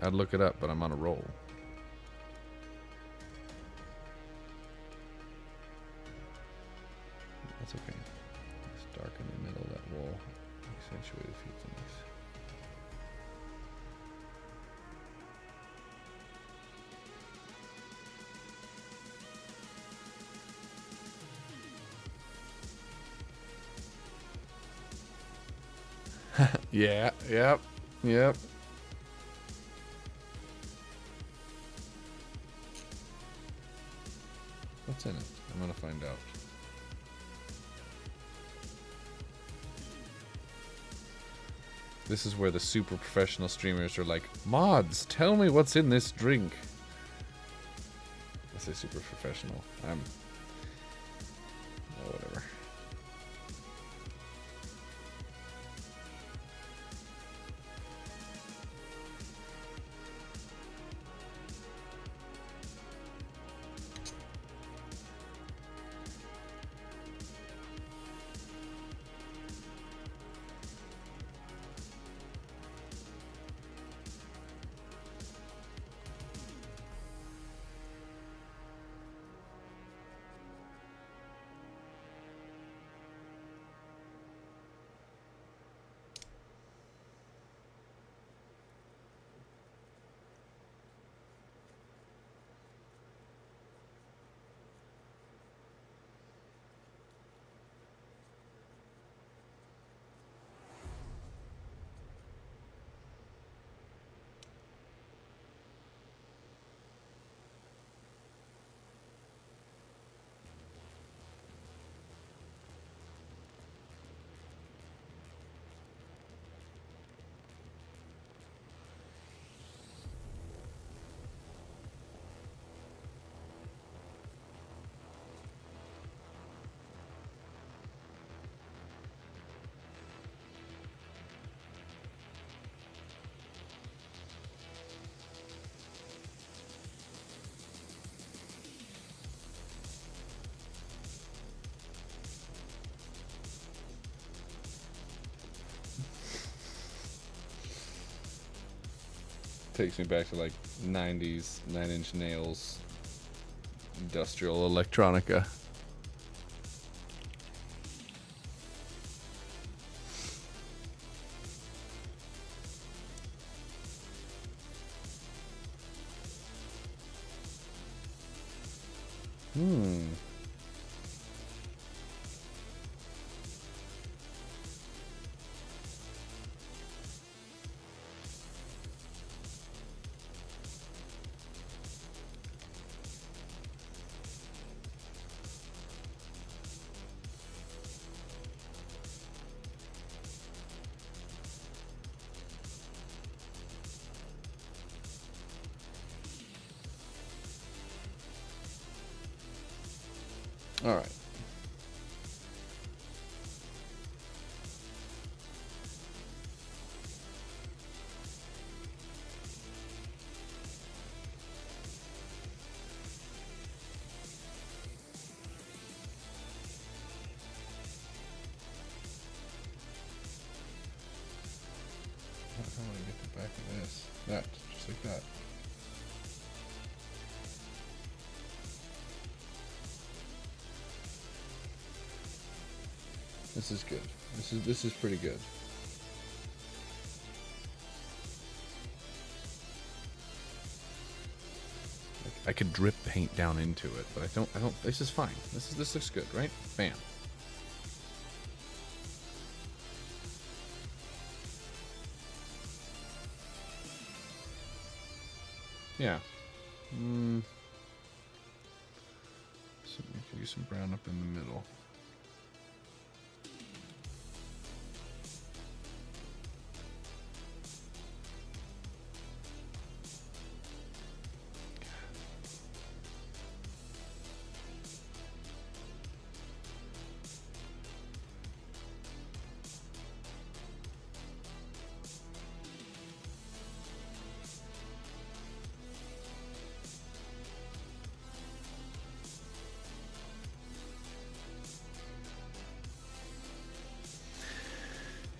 I'd look it up, but I'm on a roll. That's okay. Let's darken the middle of that wall. Accentuate a few things. Yeah, yep. What's in it? I'm gonna find out. This is where the super professional streamers are like, mods, tell me what's in this drink. I say super professional. Oh, whatever. Takes me back to like 90s Nine Inch Nails industrial electronica. All right. How do I get the back of this? That, just like that. This is good. This is pretty good. I could drip paint down into it, but I don't. This is fine. This looks good, right? Bam. Yeah. So we could use some brown up in the middle.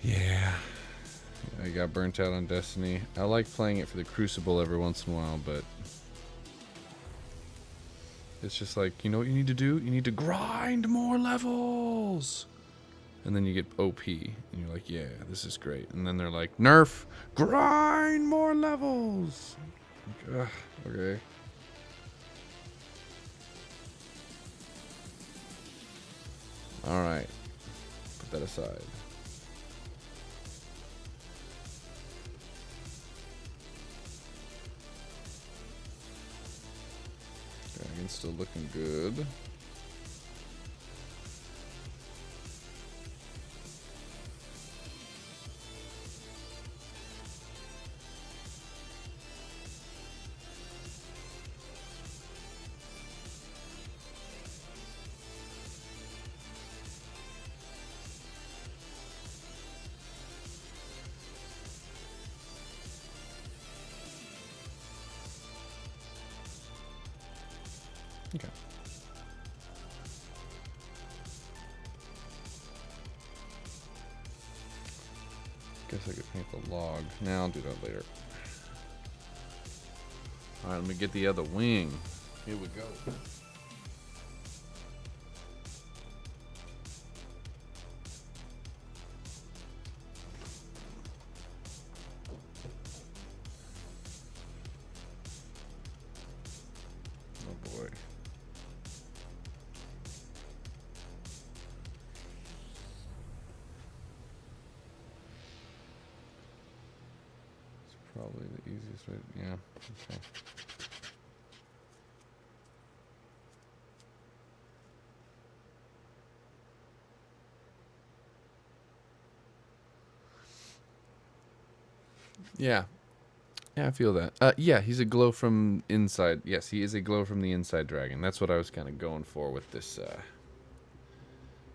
Yeah. I got burnt out on Destiny. I like playing it for the Crucible every once in a while, but it's just like, you know what you need to do? You need to grind more levels. And then you get OP, and you're like, yeah, this is great. And then they're like, nerf, grind more levels. Like, okay. All right. Put that aside. Dragon's still looking good. Okay. Guess I could paint the log. Now I'll do that later. Alright, let me get the other wing. Here we go. Oh boy. It's probably the easiest way. Yeah. Okay. Yeah. Yeah, I feel that. Yeah, he's a glow from inside. Yes, he is a glow from the inside dragon. That's what I was kind of going for with this.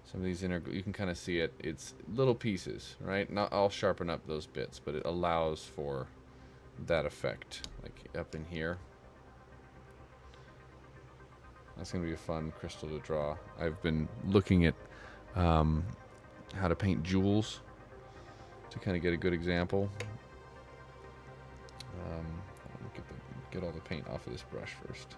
Some of these inner, you can kind of see it. It's little pieces, right? Not all sharpen up those bits, but it allows for that effect, like up in here. That's gonna be a fun crystal to draw. I've been looking at how to paint jewels to kind of get a good example. Get all the paint off of this brush first.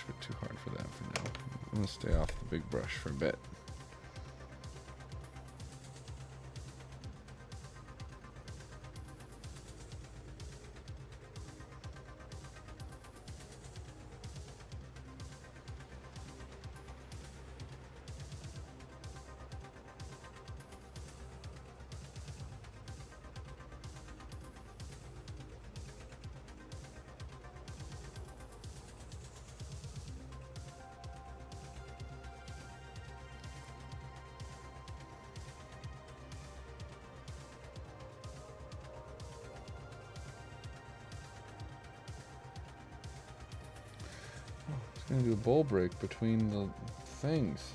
bit too hard for that for now. I'm gonna stay off the big brush for a bit. Gonna do a bowl break between the things.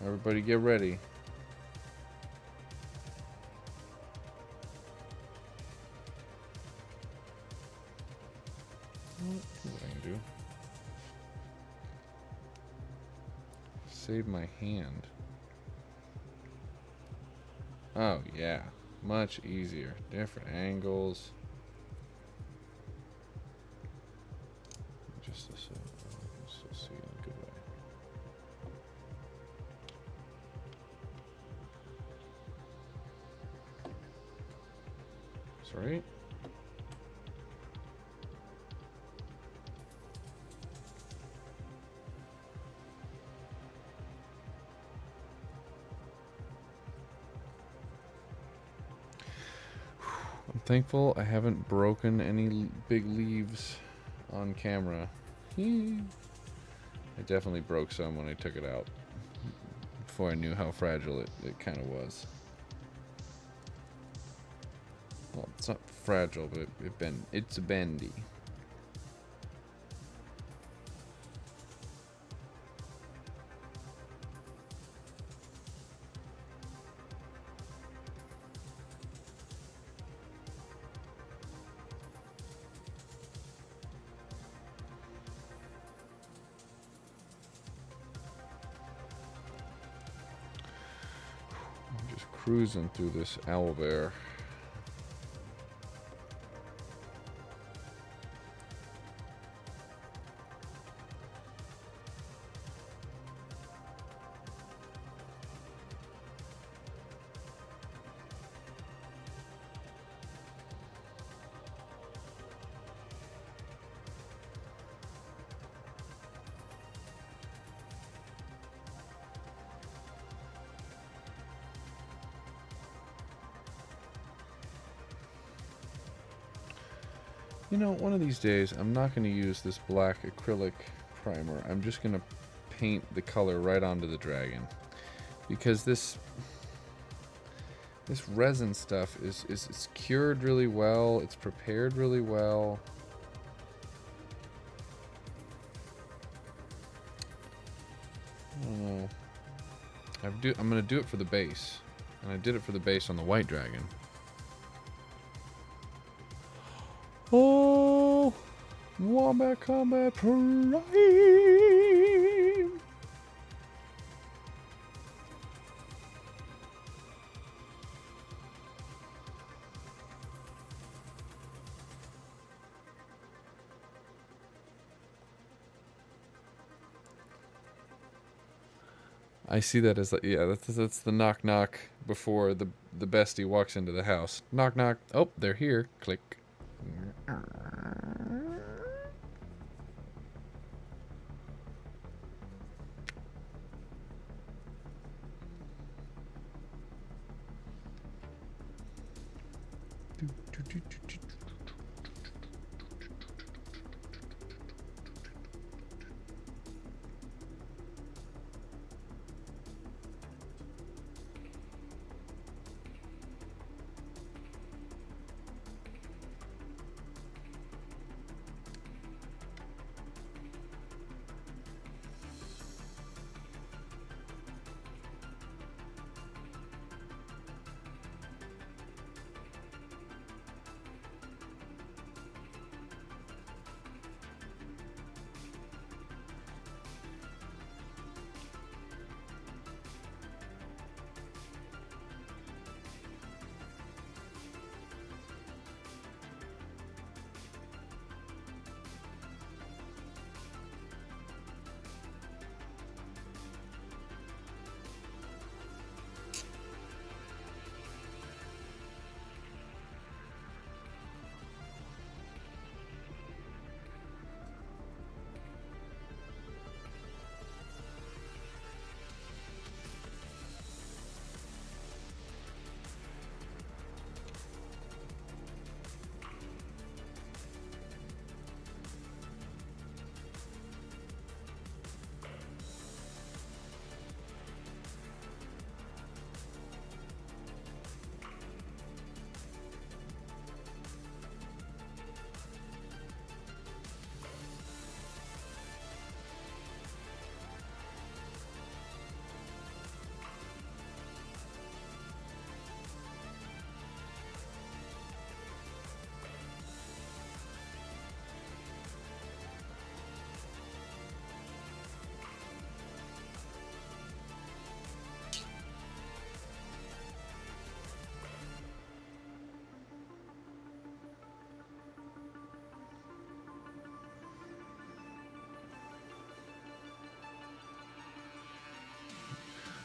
Everybody get ready. What I can do. Save my hand. Oh yeah, much easier. Different angles. Just this, let's see in a good way. That's right. I'm thankful I haven't broken any big leaves on camera. I definitely broke some when I took it out before I knew how fragile it kind of was. Well, it's not fragile, but it's bendy. Cruising through this owlbear. You know, one of these days, I'm not going to use this black acrylic primer. I'm just going to paint the color right onto the dragon. Because this resin stuff is cured really well. It's prepared really well. I don't know. I'm going to do it for the base. And I did it for the base on the white dragon. Oh, Wombat Combat Prime! I see that as like, yeah, that's the knock knock before the bestie walks into the house. Knock knock. Oh, they're here. Click.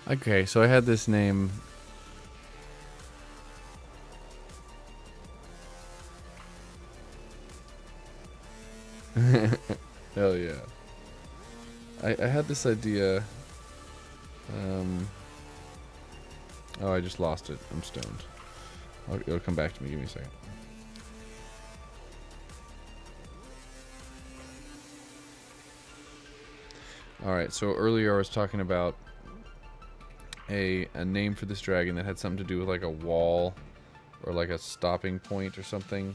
Okay, so I had this name. Hell yeah. I had this idea. Oh, I just lost it. I'm stoned. It'll come back to me. Give me a second. Alright, so earlier I was talking about a name for this dragon that had something to do with like a wall or like a stopping point or something.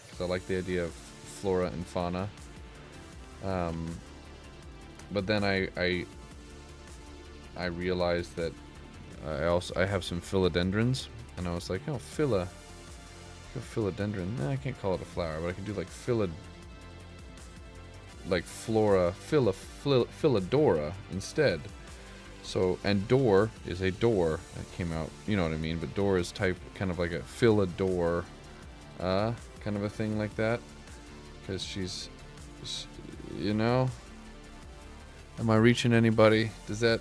Because I like the idea of flora and fauna. But then I realized that I have some philodendrons, and I was like, oh, philodendron. Nah, I can't call it a flower, but I can do like philodora instead. So, and door is a door that came out, you know what I mean, but door is type kind of like a philodor, kind of a thing like that, because she's, you know, am I reaching anybody? Is that,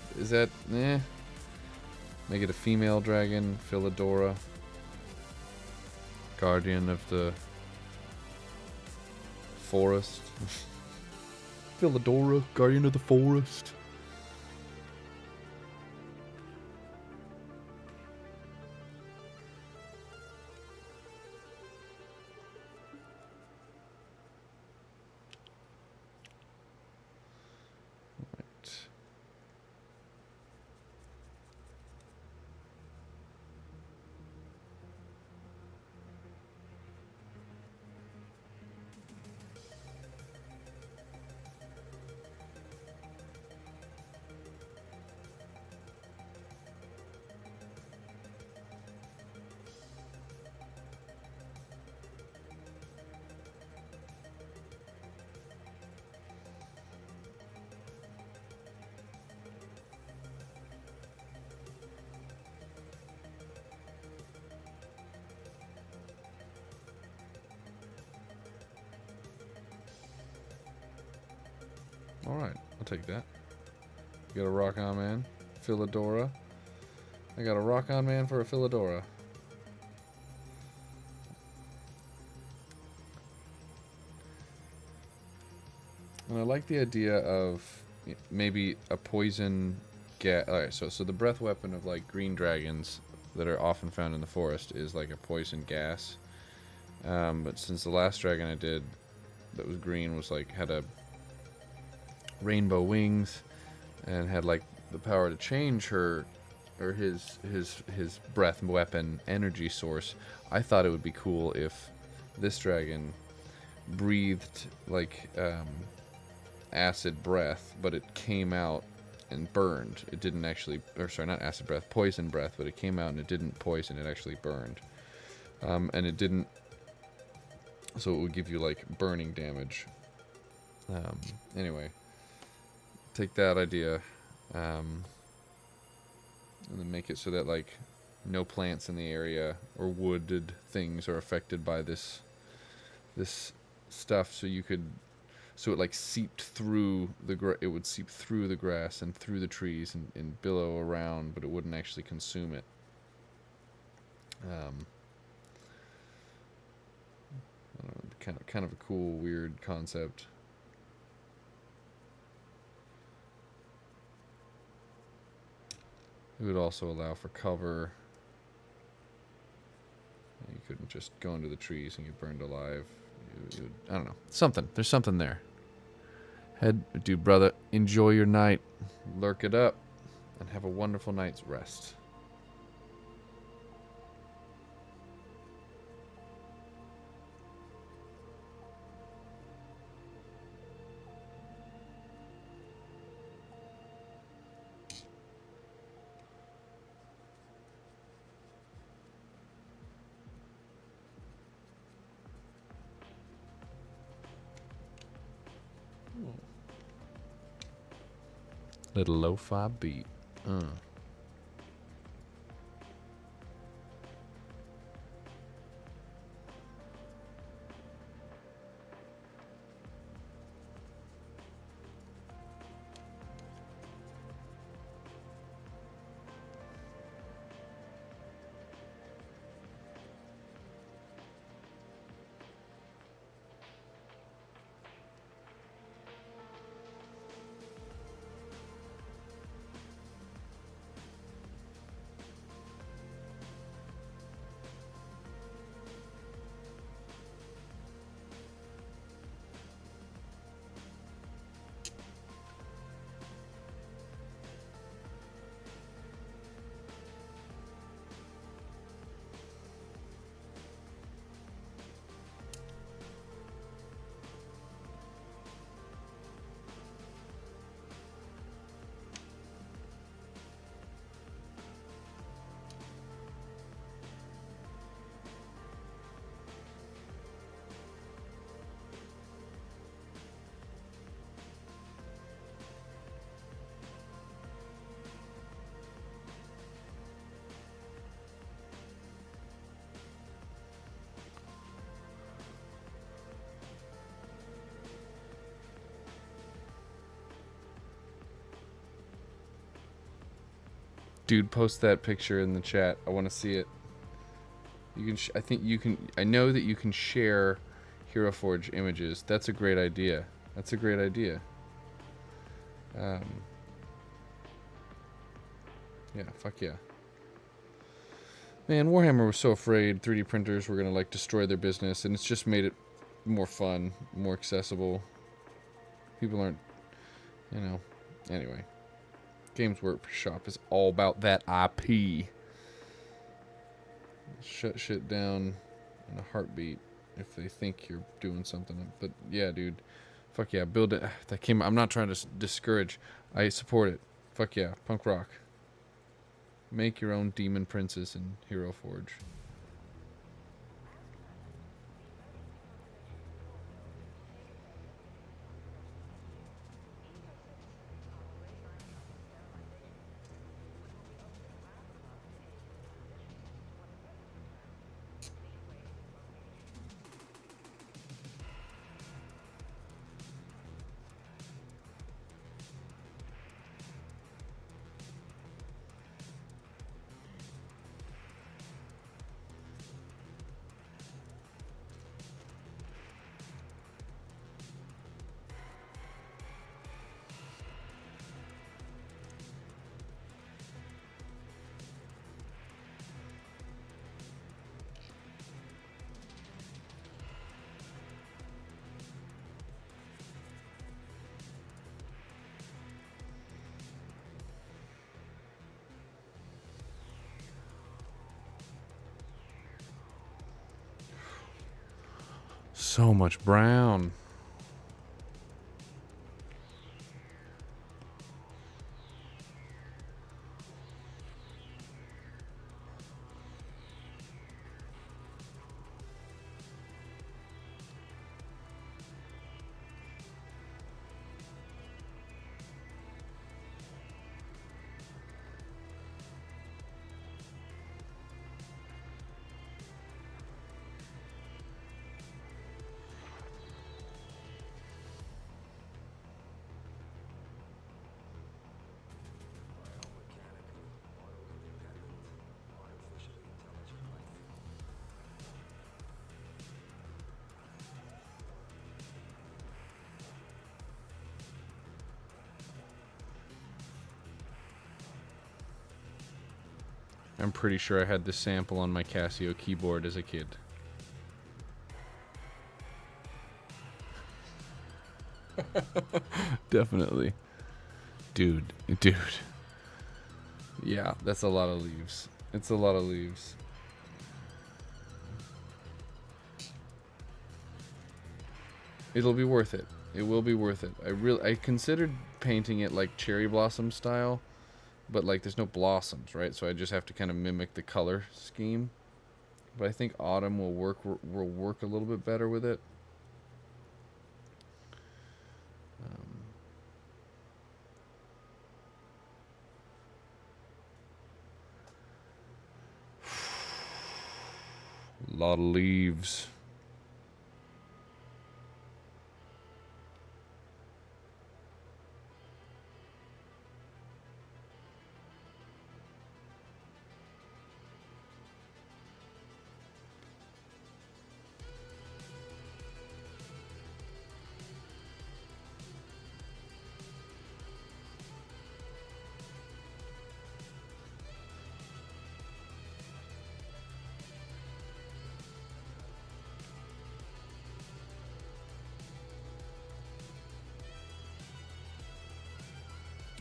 make it a female dragon, philodora, guardian of the forest. Philodora, guardian of the forest. Alright, I'll take that. You got a rock on man, Philodora. I got a rock on man for a Philodora. And I like the idea of maybe a poison gas. Alright, so the breath weapon of like green dragons that are often found in the forest is like a poison gas. But since the last dragon I did that was green was like had a rainbow wings and had like the power to change her or his breath weapon energy source, I thought it would be cool if this dragon breathed like acid breath, but it came out and burned. It didn't actually, or sorry, not acid breath, poison breath, but it came out and it didn't poison, it actually burned. And it didn't, so it would give you like burning damage. Anyway, take that idea and then make it so that like no plants in the area or wooded things are affected by this stuff, so it like seeped through it would seep through the grass and through the trees and billow around, but it wouldn't actually consume it. I don't know, kind of a cool, weird concept. It would also allow for cover. You couldn't just go into the trees and get burned alive. I don't know. Something. There's something there. Dude, brother, enjoy your night. Lurk it up. And have a wonderful night's rest. Little lo-fi beat. Dude, post that picture in the chat. I want to see it. You can. I think you can. I know that you can share Hero Forge images. That's a great idea. That's a great idea. Yeah. Fuck yeah. Man, Warhammer was so afraid 3D printers were gonna like destroy their business, and it's just made it more fun, more accessible. People aren't, you know. Anyway, Games Workshop is all about that IP. Shut shit down in a heartbeat if they think you're doing something. But yeah, dude, fuck yeah, build it. That came. I'm not trying to discourage. I support it. Fuck yeah, punk rock. Make your own demon princes in Hero Forge. So much brown. I'm pretty sure I had this sample on my Casio keyboard as a kid. Definitely. Dude. Yeah, that's a lot of leaves. It's a lot of leaves. It'll be worth it. It will be worth it. I considered painting it like cherry blossom style, but like there's no blossoms, right? So I just have to kind of mimic the color scheme. But I think autumn will work a little bit better with it. A lot of leaves.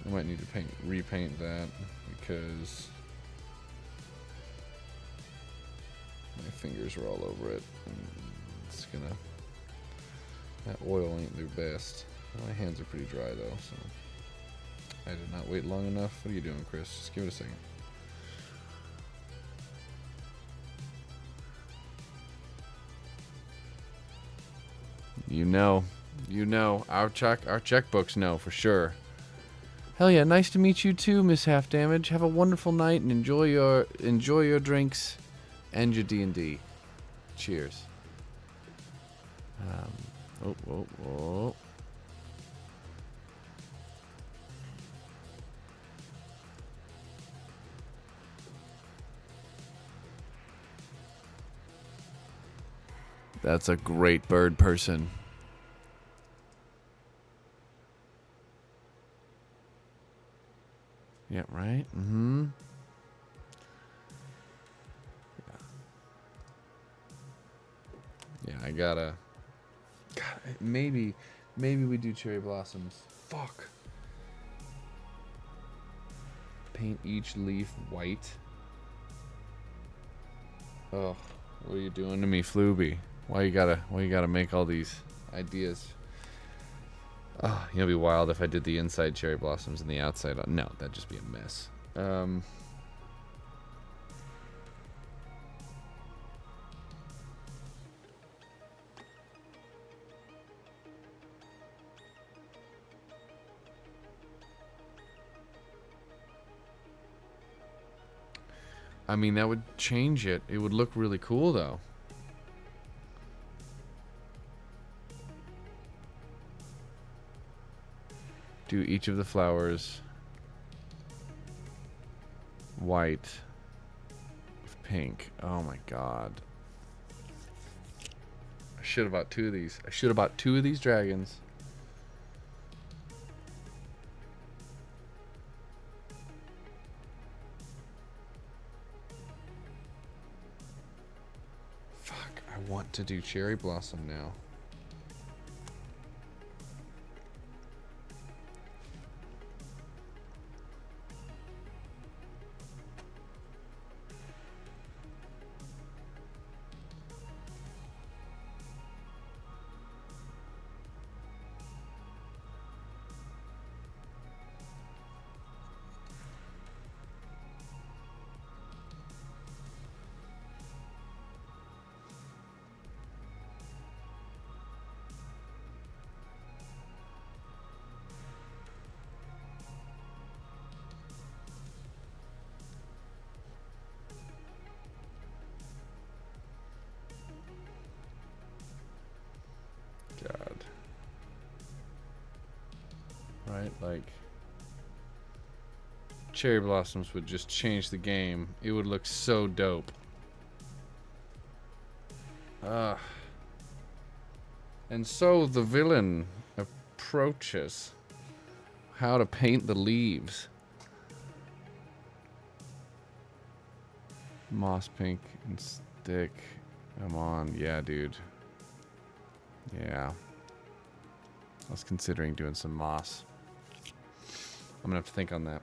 I might need to repaint that because my fingers are all over it. And it's gonna. That oil ain't their best. My hands are pretty dry though, so I did not wait long enough. What are you doing, Chris? Just give it a second. You know, our checkbooks know for sure. Hell yeah, nice to meet you too, Miss Half Damage. Have a wonderful night and enjoy your drinks and your D&D. Cheers. Oh. That's a great bird person. Yeah, right? Mm-hmm. Yeah, I gotta... God, maybe we do cherry blossoms. Fuck. Paint each leaf white. Oh, what are you doing to me, Flooby? Why you gotta make all these ideas? Oh, you know, it'd be wild if I did the inside cherry blossoms and the outside. No, that'd just be a mess. I mean, that would change it. It would look really cool, though. Do each of the flowers white with pink. Oh my god. I should have bought two of these. I should have bought two of these dragons. Fuck, I want to do cherry blossom now. God. Right, like cherry blossoms would just change the game. It would look so dope. And so the villain approaches how to paint the leaves. Moss pink and stick. Come on. Yeah, dude. Yeah. I was considering doing some moss. I'm gonna have to think on that.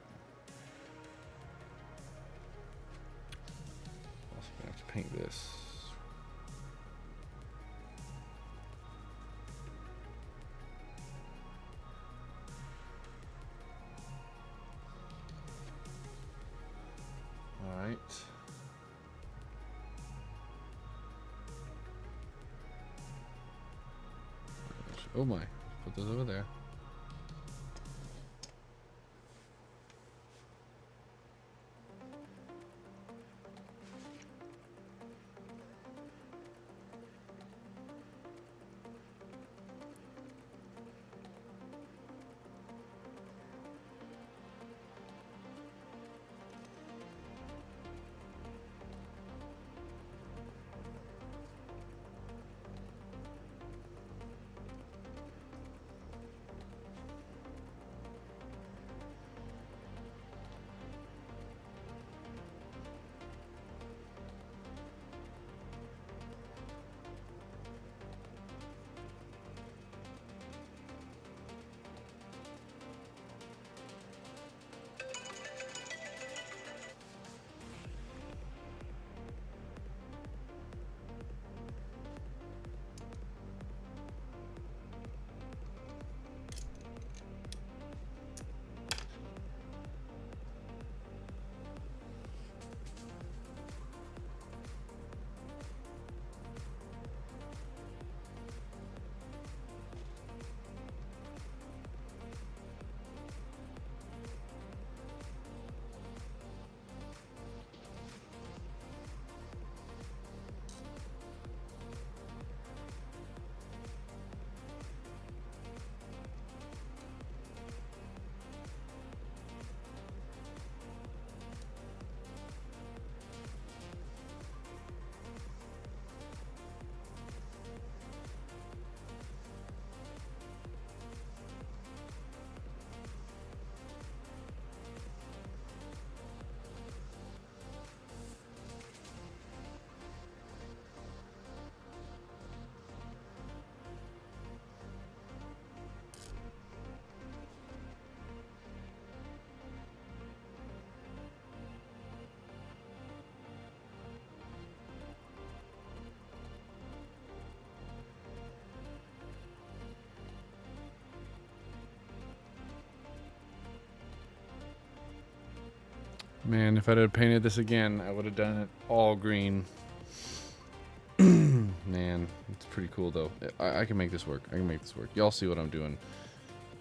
Also gonna have to paint this. Alright. Oh my. Put those over there. Man, if I'd have painted this again, I would have done it all green. Man, it's pretty cool though. I can make this work. I can make this work. Y'all see what I'm doing.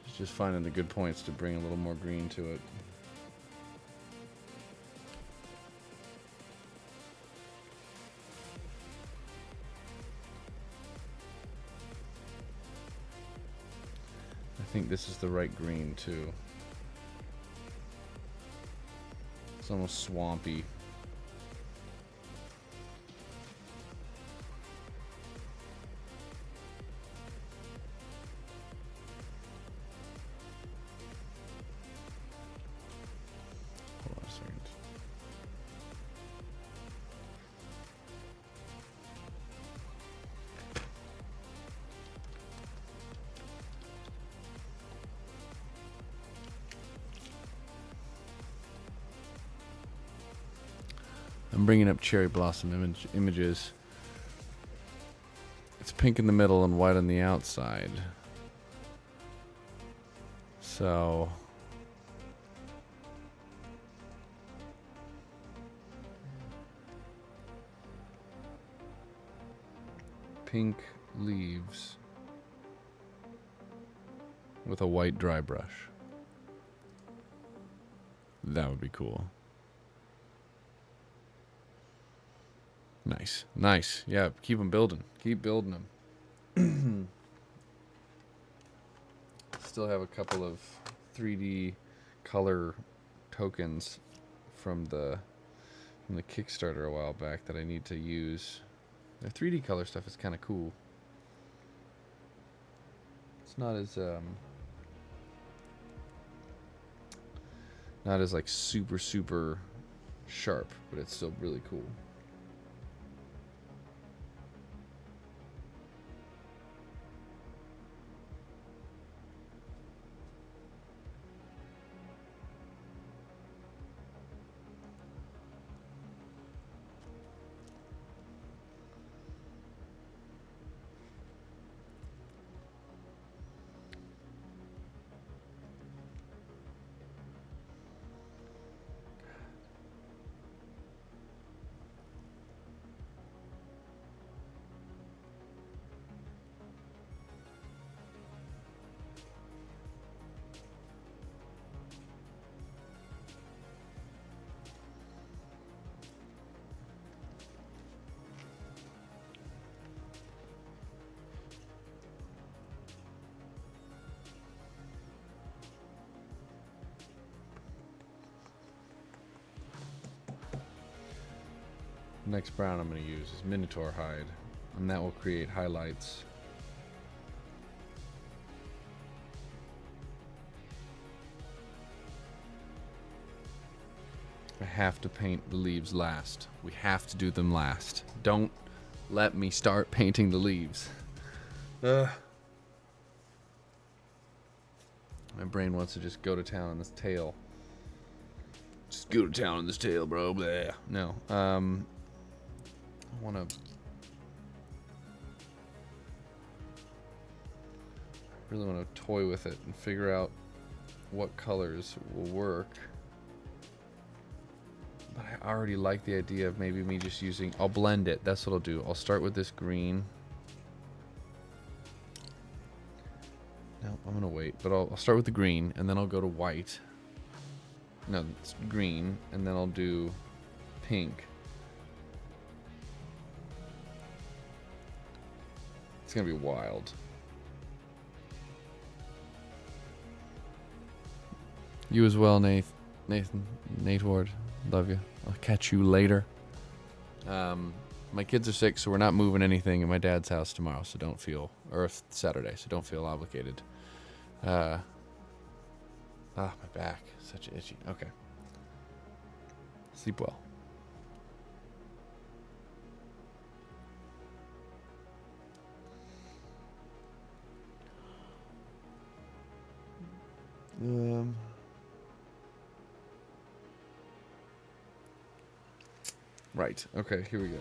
It's just finding the good points to bring a little more green to it. I think this is the right green too. It's almost swampy. Hold on a second. I'm bringing up cherry blossom images. It's pink in the middle and white on the outside. So pink leaves with a white dry brush. That would be cool. Nice. Nice. Yeah, keep them building. Keep building them. Still have a couple of 3D color tokens from the Kickstarter a while back that I need to use. The 3D color stuff is kind of cool. It's not as like super sharp, but it's still really cool. Next brown I'm going to use is Minotaur hide, and that will create highlights. I have to paint the leaves last. We have to do them last. Don't let me start painting the leaves. My brain wants to just go to town on this tail. Just go to town on this tail, bro. Blah. No. I want to really want to toy with it and figure out what colors will work. But I already like the idea of maybe me just using... I'll blend it. That's what I'll do. I'll start with this green. No, I'm going to wait. But I'll start with the green, and then I'll go to white. No, it's green, and then I'll do pink. It's going to be wild. You as well, Nathan. Nate Ward. Love you. I'll catch you later. My kids are sick, so we're not moving anything in my dad's house tomorrow, so don't feel... Or Saturday, so don't feel obligated. My back. Such itchy. Okay. Sleep well. Right. Okay, here we go.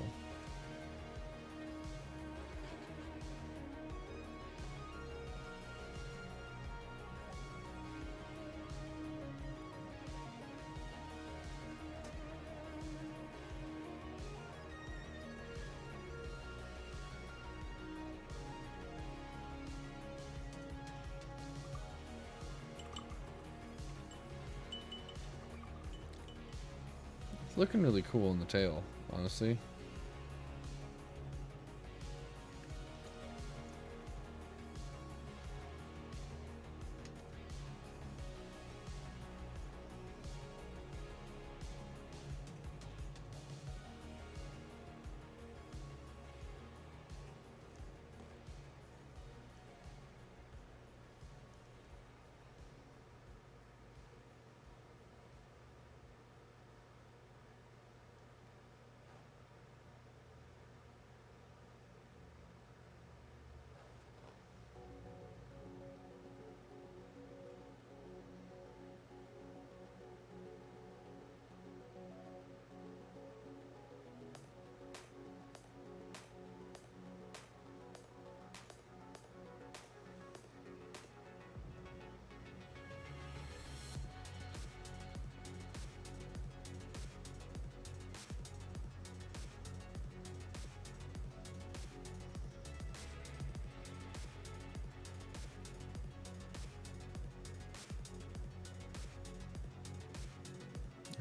Looking really cool in the tail, honestly.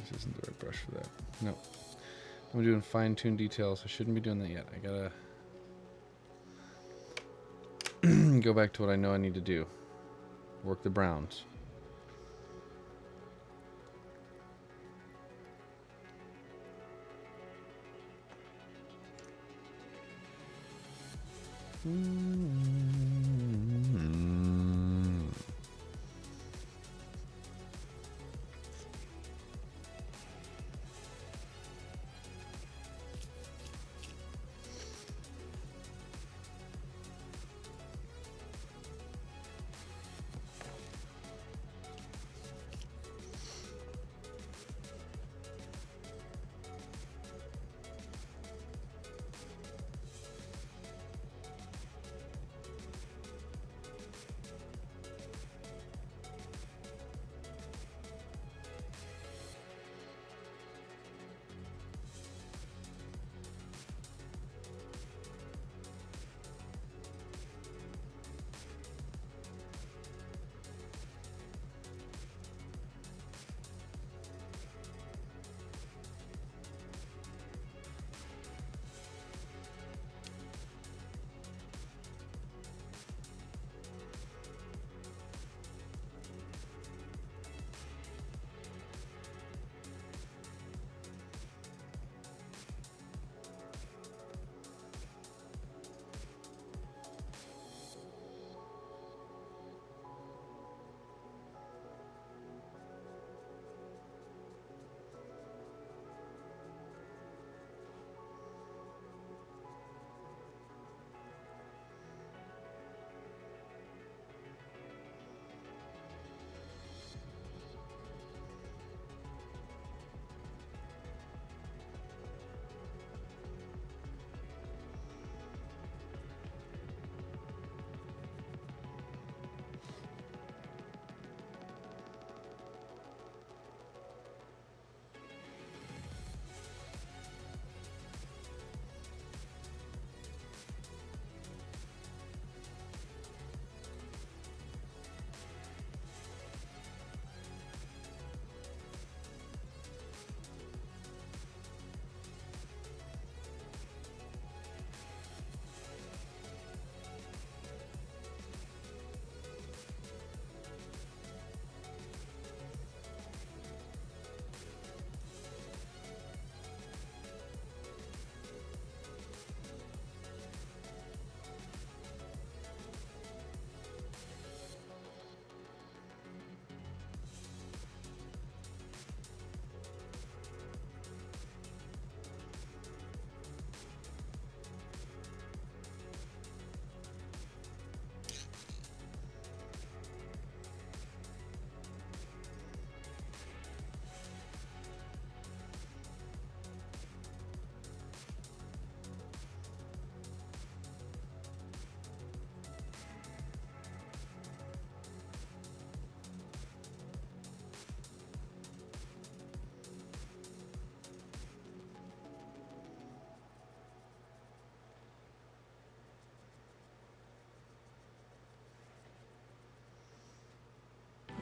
This isn't the right brush for that. No. I'm doing fine-tune details. I shouldn't be doing that yet. I gotta go back to what I know I need to do. Work the browns.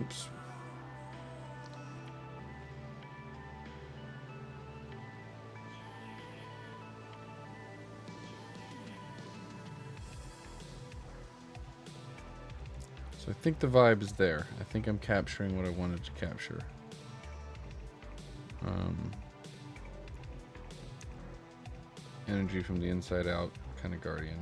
Oops. So I think the vibe is there. I think I'm capturing what I wanted to capture. Energy from the inside out, kind of Guardian.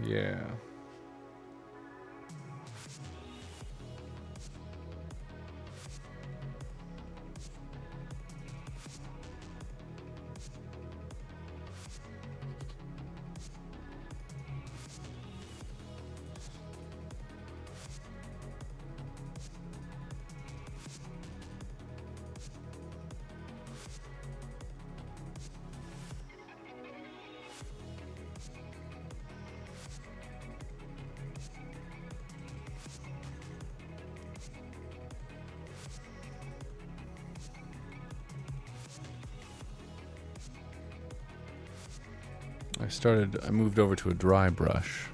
Yeah. I moved over to a dry brush.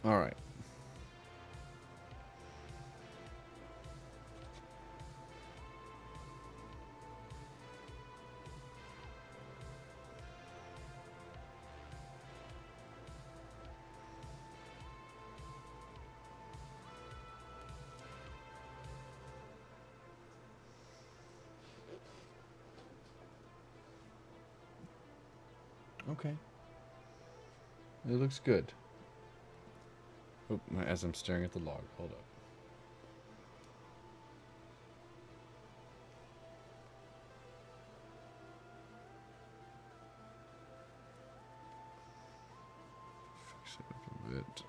All right. Okay. It looks good. Oh, as I'm staring at the log. Hold up. Fix it up a bit.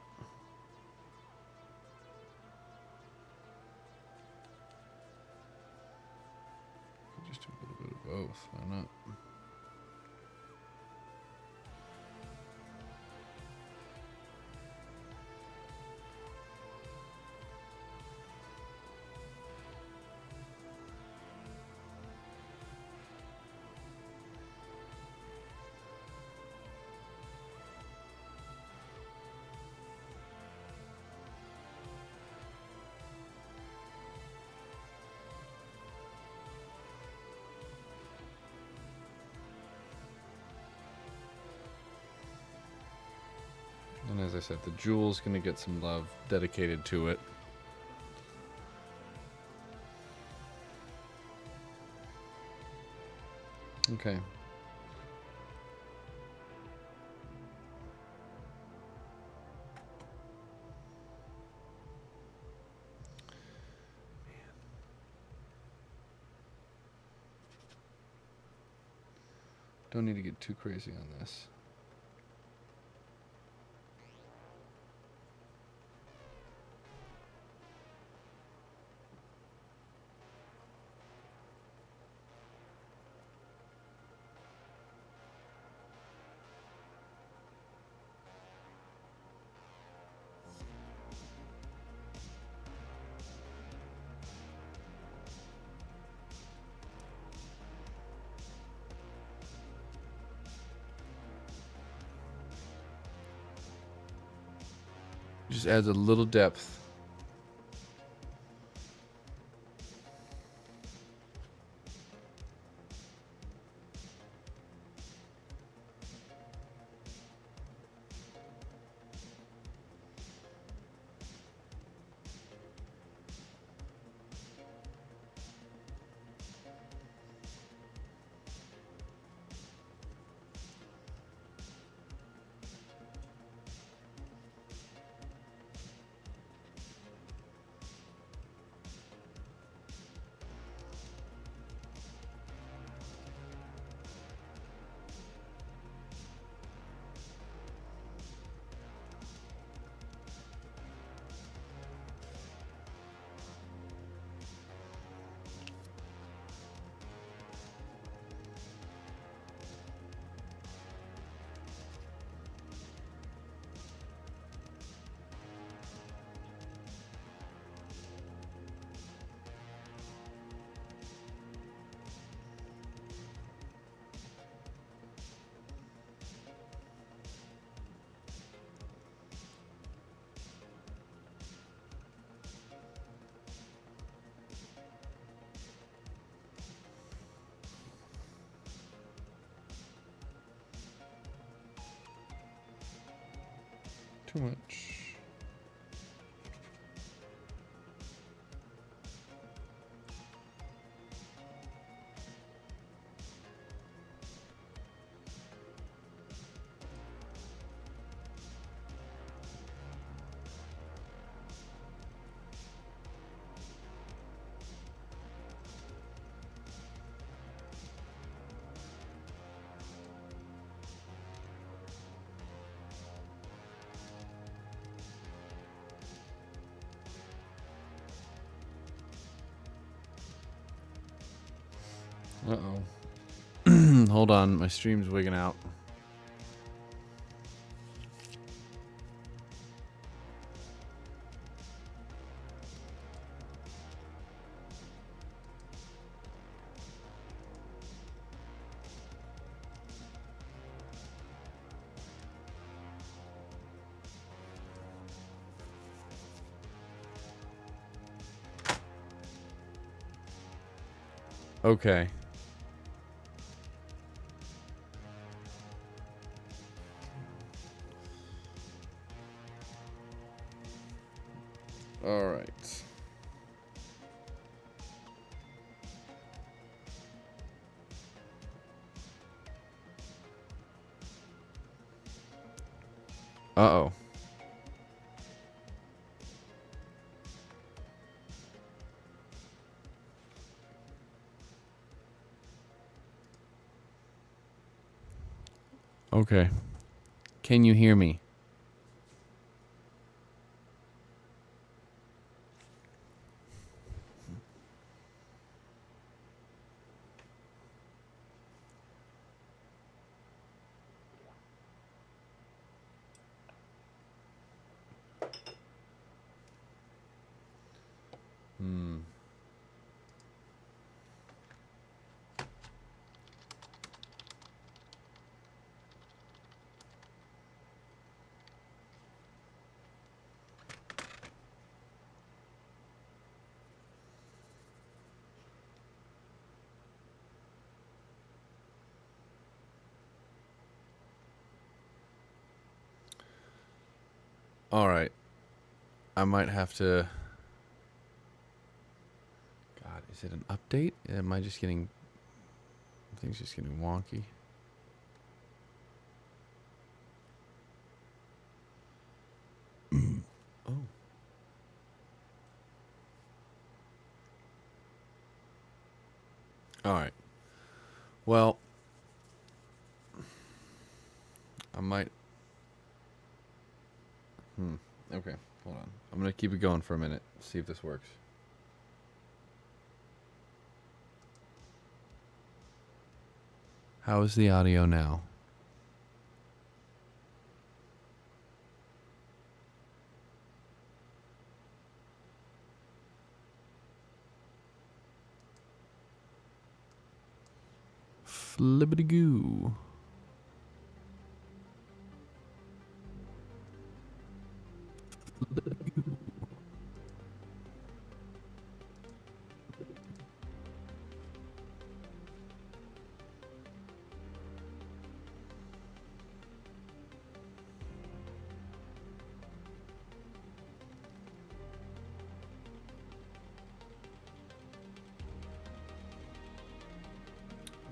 Just do a little bit of both. Why not? And as I said, the jewel's going to get some love dedicated to it. Okay. Don't need to get too crazy on this. Just adds a little depth. Too much. Uh-oh. Hold on, my stream's wigging out. Okay. All right. Uh-oh. Okay. Can you hear me? Hmm. All right. I might have to... God, is it an update? Am I just getting... Things just getting wonky? Oh. All right. Well, I might... Okay, hold on. I'm going to keep it going for a minute. See if this works. How is the audio now? Flippity-goo.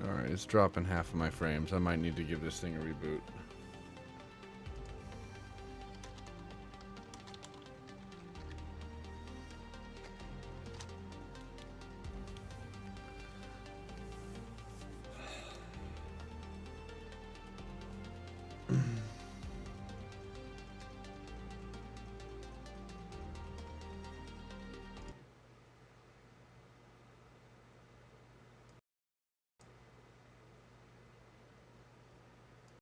Alright, it's dropping half of my frames. I might need to give this thing a reboot.